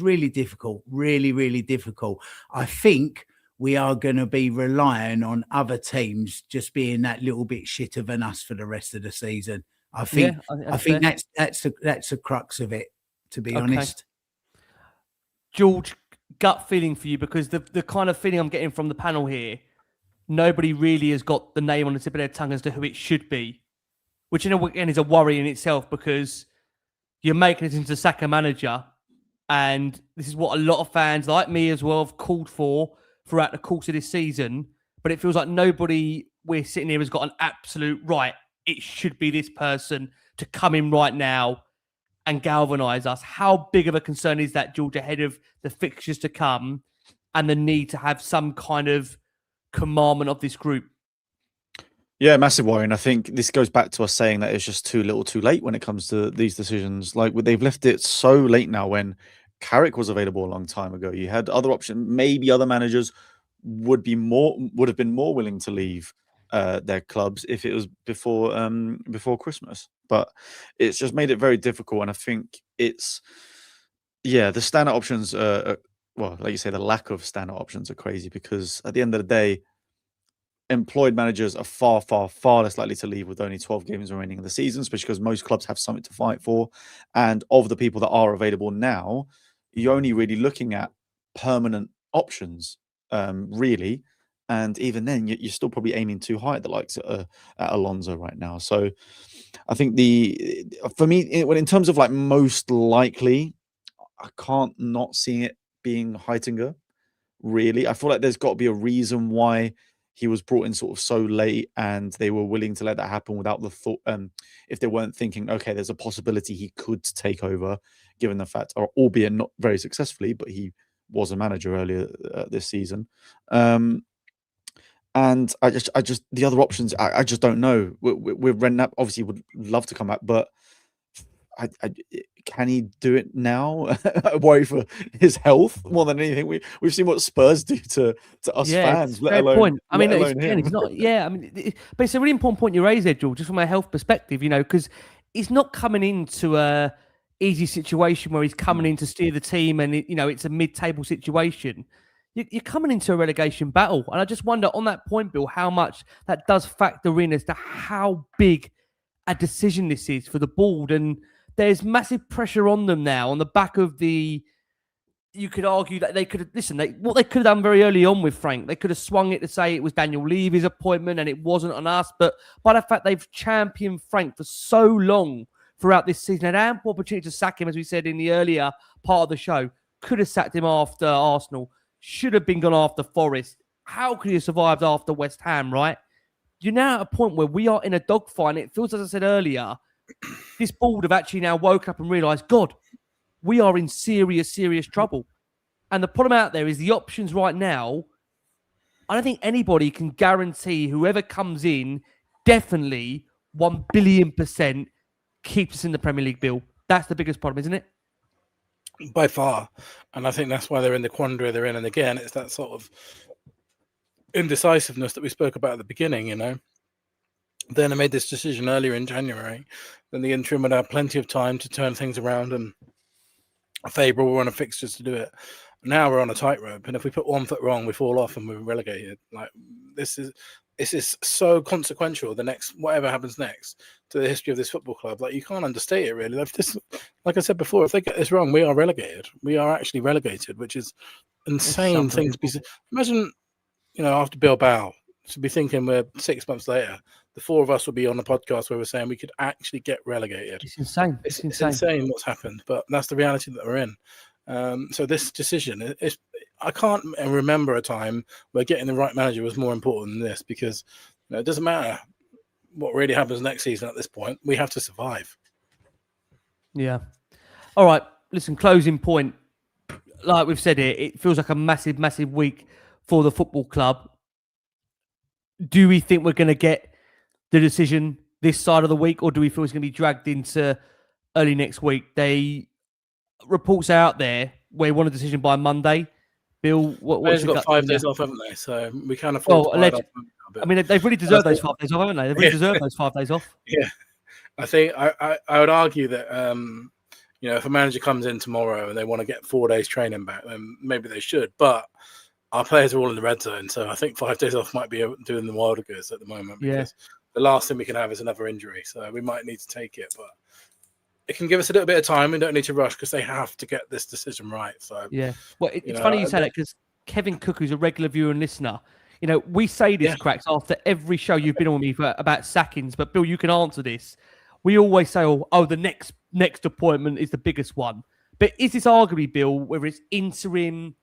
really difficult, really difficult. I think we are going to be relying on other teams just being that little bit shitter than us for the rest of the season. I think that's the crux of it, to be honest. George, gut feeling for you, because the kind of feeling I'm getting from the panel here, nobody really has got the name on the tip of their tongue as to who it should be, which again is a worry in itself, because you're making it into Saka manager, and this is what a lot of fans like me as well have called for throughout the course of this season. But it feels like nobody we're sitting here has got an absolute right. It should be this person to come in right now and galvanise us. How big of a concern is that, George, ahead of the fixtures to come and the need to have some kind of commandment of this group? Yeah, massive worry. And I think this goes back to us saying that it's just too little too late when it comes to these decisions. Like, they've left it so late now, when Carrick was available a long time ago. You had other options. Maybe other managers would have been more willing to leave their clubs if it was before Christmas. But it's just made it very difficult. And I think the standout options well, like you say, the lack of standout options are crazy, because at the end of the day, employed managers are far, far, far less likely to leave with only 12 games remaining in the season, especially because most clubs have something to fight for. And of the people that are available now, you're only really looking at permanent options, really. And even then, you're still probably aiming too high at the likes at Alonso right now. So I think for me, in terms of like most likely, I can't not see it being Heitinger, really. I feel like there's got to be a reason why he was brought in sort of so late, and they were willing to let that happen without the thought, if they weren't thinking, okay, there's a possibility he could take over, given the fact, or albeit not very successfully, but he was a manager earlier this season. And I just the other options, I just don't know. We're Redknapp obviously would love to come back, but can he do it now? I worry for his health more than anything. We've seen what Spurs do to us fans. Let alone point. I mean, it's not. Yeah, I mean, but it's a really important point you raised there, George, just from a health perspective. Because he's not coming into a easy situation where he's coming in to steer the team, and it's a mid-table situation. You're coming into a relegation battle, and I just wonder on that point, Bill, how much that does factor in as to how big a decision this is for the board. And there's massive pressure on them now on the back of you could argue that they could have, what they could have done very early on with Frank, they could have swung it to say it was Daniel Levy's appointment and it wasn't on us. But by the fact they've championed Frank for so long throughout this season, had ample opportunity to sack him, as we said in the earlier part of the show, could have sacked him after Arsenal, should have been gone after Forest. How could he have survived after West Ham, right? You're now at a point where we are in a dogfight. It feels, as I said earlier, this board have actually now woke up and realised, God, we are in serious, serious trouble. And the problem out there is the options right now, I don't think anybody can guarantee whoever comes in definitely 1 billion% keeps us in the Premier League, Bill. That's the biggest problem, isn't it? By far. And I think that's why they're in the quandary they're in. And again, it's that sort of indecisiveness that we spoke about at the beginning, Then I made this decision earlier in January. Then the interim would have plenty of time to turn things around and a favourable run of fixtures to do it. Now we're on a tightrope, and if we put one foot wrong, we fall off and we're relegated. Like, this is so consequential. Whatever happens next to the history of this football club, like, you can't understate it really. Like I said before, if they get this wrong, we are relegated. We are actually relegated, which is insane thing to be. Imagine, after Bilbao, to be thinking we're 6 months later, the four of us will be on the podcast where we're saying we could actually get relegated. It's insane. It's insane what's happened, but that's the reality that we're in. So this decision, I can't remember a time where getting the right manager was more important than this, because it doesn't matter what really happens next season at this point. We have to survive. Yeah. All right. Listen, closing point. Like we've said here, it feels like a massive, massive week for the football club. Do we think we're going to get the decision this side of the week, or do we feel it's going to be dragged into early next week? Reports out there where we want a decision by Monday. Bill, they've got 5 days off, haven't they? So we can't afford to bite off. I mean, they've really deserved those 5 days off, haven't they? They've really deserved those 5 days off. Yeah. I think I would argue that, if a manager comes in tomorrow and they want to get 4 days training back, then maybe they should. But our players are all in the red zone. So I think 5 days off might be doing the wilder goods at the moment, because the last thing we can have is another injury. So we might need to take it, but it can give us a little bit of time. We don't need to rush because they have to get this decision right. So well, it's funny you say that, because Kevin Cook, who's a regular viewer and listener, we say this, Cracks, after every show you've been on with me for about sackings. But Bill, you can answer this. We always say, oh, the next appointment is the biggest one. But is this arguably, Bill, whether it's interim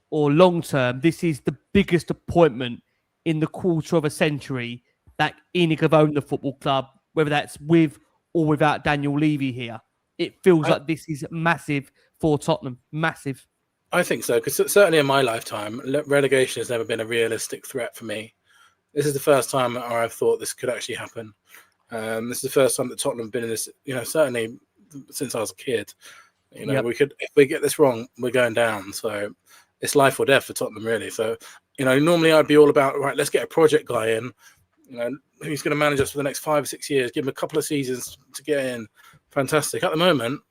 or long term, this is the biggest appointment in the quarter of a century that ENIC have owned the football club, whether that's with or without Daniel Levy here? It feels like this is massive for Tottenham. Massive. I think so, because certainly in my lifetime, relegation has never been a realistic threat for me. This is the first time where I've thought this could actually happen. This is the first time that Tottenham have been in this, certainly since I was a kid. If we get this wrong, we're going down. So it's life or death for Tottenham, really. So, normally I'd be all about, right, let's get a project guy in, who's going to manage us for the next 5 or 6 years, give him a couple of seasons to get in. Fantastic. At the moment,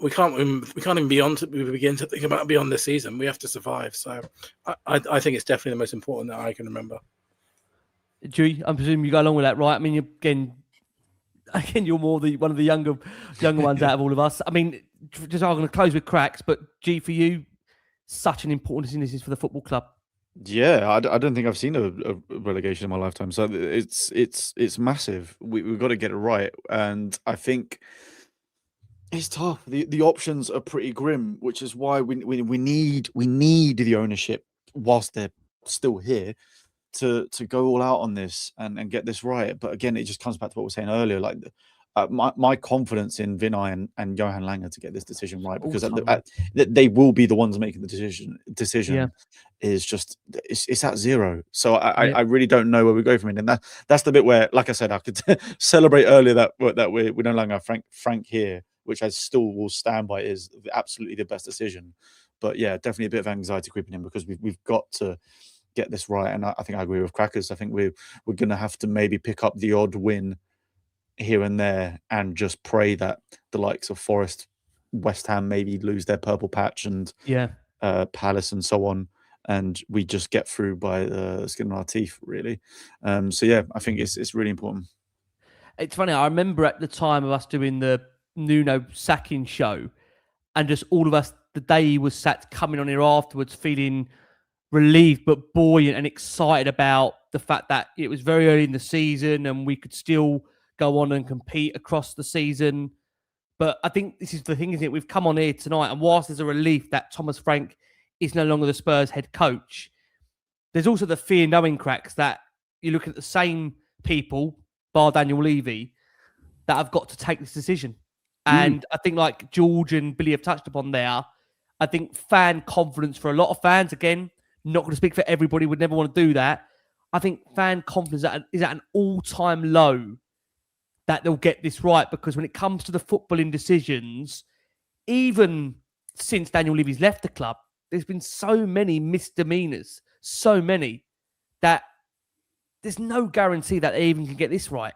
we can't even begin to think about beyond this season. We have to survive. So I think it's definitely the most important that I can remember. Dewey, I presume you go along with that, right? I mean, again, you're more one of the younger ones out of all of us. I mean, just I'm going to close with Cracks, but G, for you, such an important decision this is for the football club. Yeah, I don't think I've seen a relegation in my lifetime, so it's massive. We've got to get it right, and I think it's tough. The options are pretty grim, which is why we need the ownership whilst they're still here to go all out on this and get this right. But again, it just comes back to what we were saying earlier, like my confidence in Vinay and Johan Lange to get this decision right, because they will be the ones making the decision is just it's at zero. So I really don't know where we go from it, and that's the bit where, like I said, I could celebrate earlier that we no longer have Frank here, which I still will stand by is absolutely the best decision. But yeah, definitely a bit of anxiety creeping in, because we've got to get this right. And I think I agree with Crackers. I think we're going to have to maybe pick up the odd win here and there and just pray that the likes of Forest, West Ham maybe lose their purple patch, and Palace and so on, and we just get through by the skin of our teeth, really. So yeah, I think it's really important. It's funny, I remember at the time of us doing the Nuno sacking show, and just all of us, the day he was sacked, coming on here afterwards feeling relieved but buoyant and excited about the fact that it was very early in the season and we could still go on and compete across the season. But I think this is the thing, isn't it? We've come on here tonight, and whilst there's a relief that Thomas Frank is no longer the Spurs head coach, there's also the fear knowing, Cracks, that you look at the same people, bar Daniel Levy, that have got to take this decision. And I think, like George and Billie have touched upon there, I think fan confidence for a lot of fans, again, not going to speak for everybody, would never want to do that. I think fan confidence is at an all-time low that they'll get this right, because when it comes to the footballing decisions, even since Daniel Levy's left the club, there's been so many misdemeanors, so many, that there's no guarantee that they even can get this right.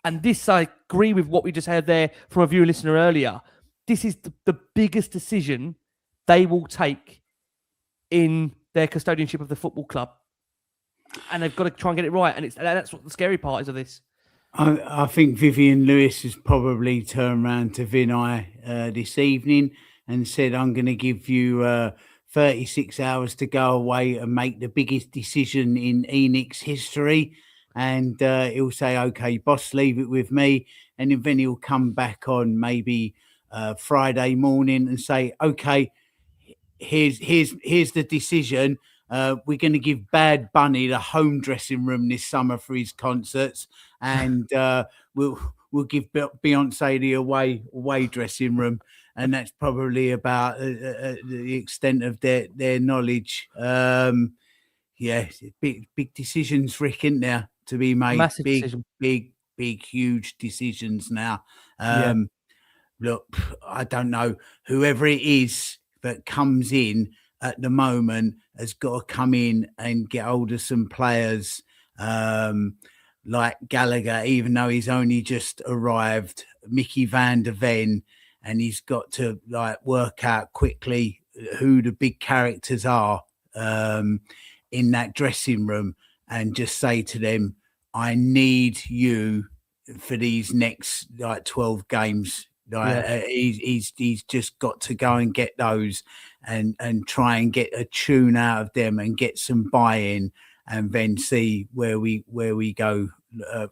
And this, I agree with what we just heard there from a viewer listener earlier. This is the biggest decision they will take in their custodianship of the football club. And they've got to try and get it right. And that's what the scary part is of this. I think Vivian Lewis has probably turned around to Vinay this evening and said, I'm going to give you 36 hours to go away and make the biggest decision in ENIC's history. And he'll say, OK, boss, leave it with me. And then he'll come back on maybe Friday morning and say, OK, here's the decision. We're going to give Bad Bunny the home dressing room this summer for his concerts, and we'll give Beyonce the away dressing room, and that's probably about the extent of their knowledge. Big decisions, Rick, isn't there, to be made? Massive decision. Big, huge decisions now. Look, I don't know, whoever it is that comes in at the moment has got to come in and get hold of some players like Gallagher, even though he's only just arrived, Mickey van der Ven, and he's got to work out quickly who the big characters are in that dressing room and just say to them, I need you for these next 12 games. He's just got to go and get those and try and get a tune out of them and get some buy-in, and then see where we go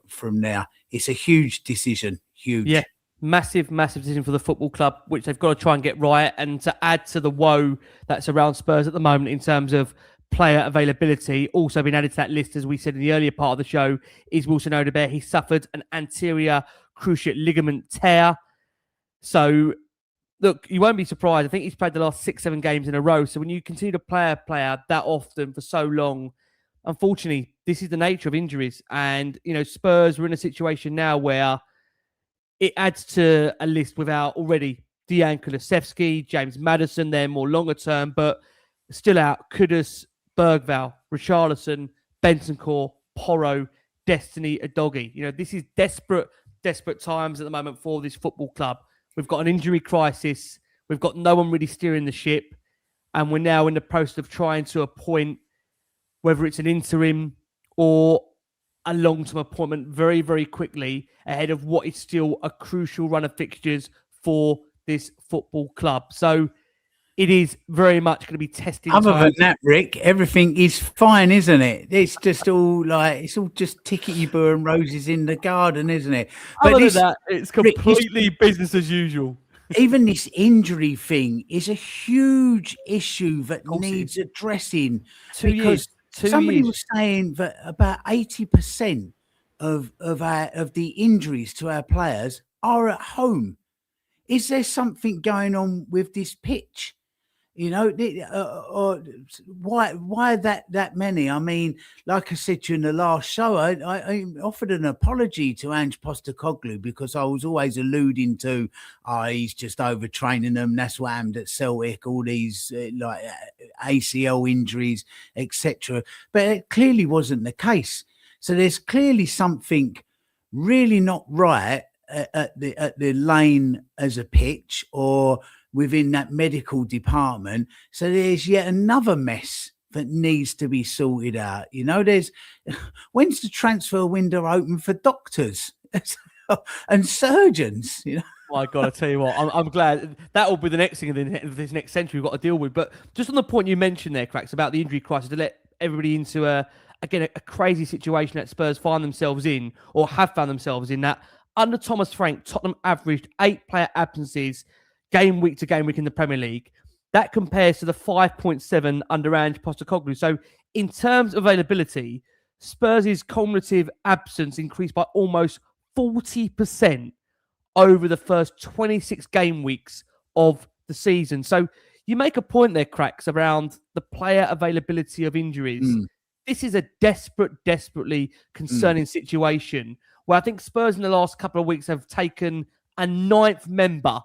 from there. It's a huge decision. Huge. Yeah. Massive decision for the football club, which they've got to try and get right. And to add to the woe that's around Spurs at the moment in terms of player availability, also been added to that list, as we said in the earlier part of the show, is Wilson Odobert. He suffered an anterior cruciate ligament tear. So, look, you won't be surprised. I think he's played the last 6-7 games in a row. So when you continue to play a player that often for so long, unfortunately, this is the nature of injuries. And, Spurs are in a situation now where it adds to a list without already Dejan Kulusevski, James Maddison, they're more longer term, but still out Kudus, Bergvall, Richarlison, Bentancur, Porro, Destiny, Udogie. This is desperate times at the moment for this football club. We've got an injury crisis. We've got no one really steering the ship. And we're now in the process of trying to appoint, whether it's an interim or a long-term appointment, very, very quickly ahead of what is still a crucial run of fixtures for this football club. So it is very much going to be testing. Other than that, Rick, everything is fine, isn't it? It's just all it's all just tickety-boo and roses in the garden, isn't it? But other than that, it's completely business as usual. Even this injury thing is a huge issue that needs addressing. Somebody was saying that about 80% of the injuries to our players are at home. Is there something going on with this pitch? Or why that many? I mean, like I said to you in the last show, I offered an apology to Ange Postecoglou because I was always alluding to, he's just overtraining them. That's what happened at Celtic, all these ACL injuries, etc. But it clearly wasn't the case. So there's clearly something really not right at the Lane as a pitch or within that medical department. So there's yet another mess that needs to be sorted out. When's the transfer window open for doctors and surgeons? My God, I tell you what, I'm glad that will be the next thing in this next century we've got to deal with. But just on the point you mentioned there, Cracks, about the injury crisis, to let everybody into a crazy situation that Spurs find themselves in, or have found themselves in, that under Thomas Frank, Tottenham averaged 8 player absences game week to game week in the Premier League. That compares to the 5.7 under Ange Postecoglou. So in terms of availability, Spurs' cumulative absence increased by almost 40% over the first 26 game weeks of the season. So you make a point there, Cracks, around the player availability of injuries. This is a desperately concerning situation where I think Spurs in the last couple of weeks have taken a 9th member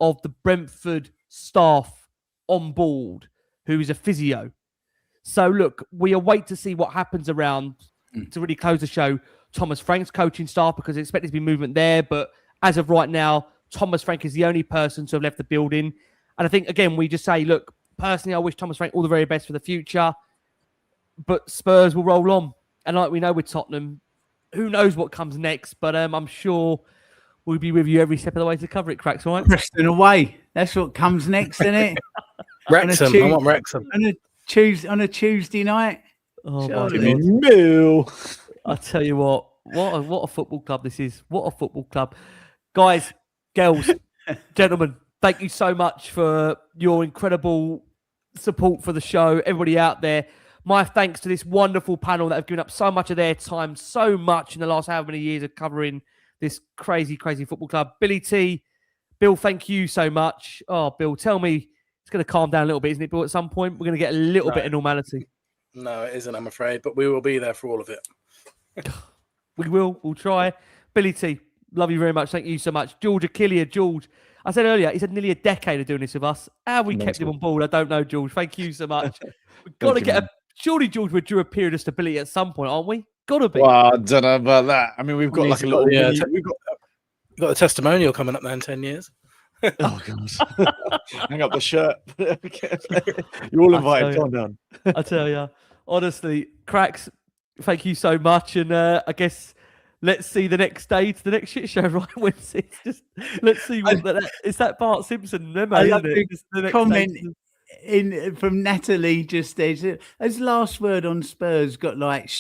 of the Brentford staff on board, who is a physio. So look, we await to see what happens around, to really close the show, Thomas Frank's coaching staff, because I expect there to be movement there. But as of right now, Thomas Frank is the only person to have left the building. And I think, again, we just say, look, personally, I wish Thomas Frank all the very best for the future, but Spurs will roll on. And like we know with Tottenham, who knows what comes next, but I'm sure we'll be with you every step of the way to cover it, Cracks, all right? Preston away. That's what comes next, isn't it? Wrexham. I want Wrexham. On a Tuesday night. Oh, no. I tell you what a football club this is. What a football club. Guys, girls, gentlemen, thank you so much for your incredible support for the show. Everybody out there, my thanks to this wonderful panel that have given up so much of their time, so much in the last how many years of covering this crazy football club. Billie T, Bill, thank you so much. Oh, Bill, tell me it's going to calm down a little bit, isn't it, Bill? At some point, we're going to get a little bit of normality. No, it isn't, I'm afraid, but we will be there for all of it. We will. We'll try. Billie T, love you very much. Thank you so much. George Achillea, George. I said earlier, he's had nearly a decade of doing this with us. How we kept him on board, I don't know, George. Thank you so much. We've got to get surely, George, we're due a period of stability at some point, aren't we? Got to be. Well, I don't know about that. I mean, we've got like a little... we've got a testimonial coming up there in 10 years. Oh god! Hang up the shirt. You're all invited. Calm down. I tell you, honestly, Cracks, thank you so much, and I guess let's see the next day to the next shit show, right? Let's see what it's that Bart Simpson memo, isn't it? Just the next comment day from Natalie just there. As last word on Spurs got like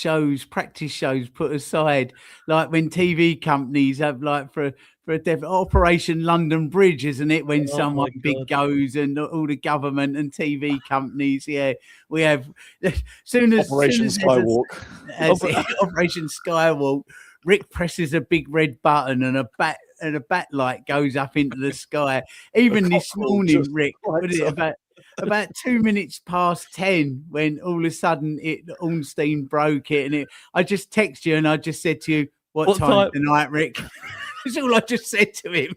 practice shows put aside, like when TV companies have like for Operation London Bridge, isn't it? When someone big goes and all the government and TV companies, we have Operation Skywalk. Operation Skywalk. Rick presses a big red button and a bat light goes up into the sky. Even this morning, Rick, about 2 minutes past 10, when all of a sudden Ornstein broke it, and I just texted you and I just said to you, what time tonight, Rick? That's all I just said to him.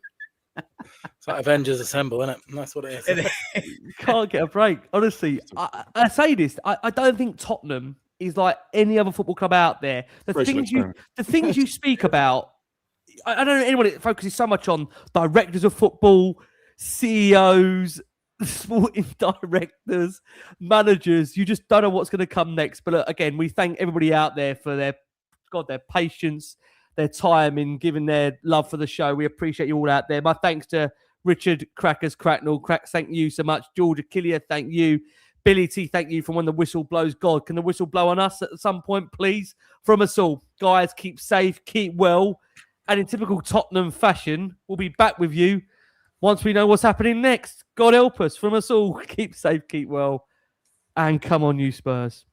It's like Avengers Assemble, isn't it? That's what it is. You can't get a break. Honestly, I say this. I don't think Tottenham is like any other football club out there. The things you speak about, I don't know anyone that focuses so much on directors of football, CEOs, sporting directors, managers. You just don't know what's going to come next. But again, we thank everybody out there for their patience, their time in giving their love for the show. We appreciate you all out there. My thanks to Richard Cracknell. Cracks, thank you so much. George Achillea, thank you. Billie T, thank you for when the whistle blows. God, can the whistle blow on us at some point, please? From us all. Guys, keep safe, keep well. And in typical Tottenham fashion, we'll be back with you once we know what's happening next. God help us. From us all, keep safe, keep well. And come on, you Spurs.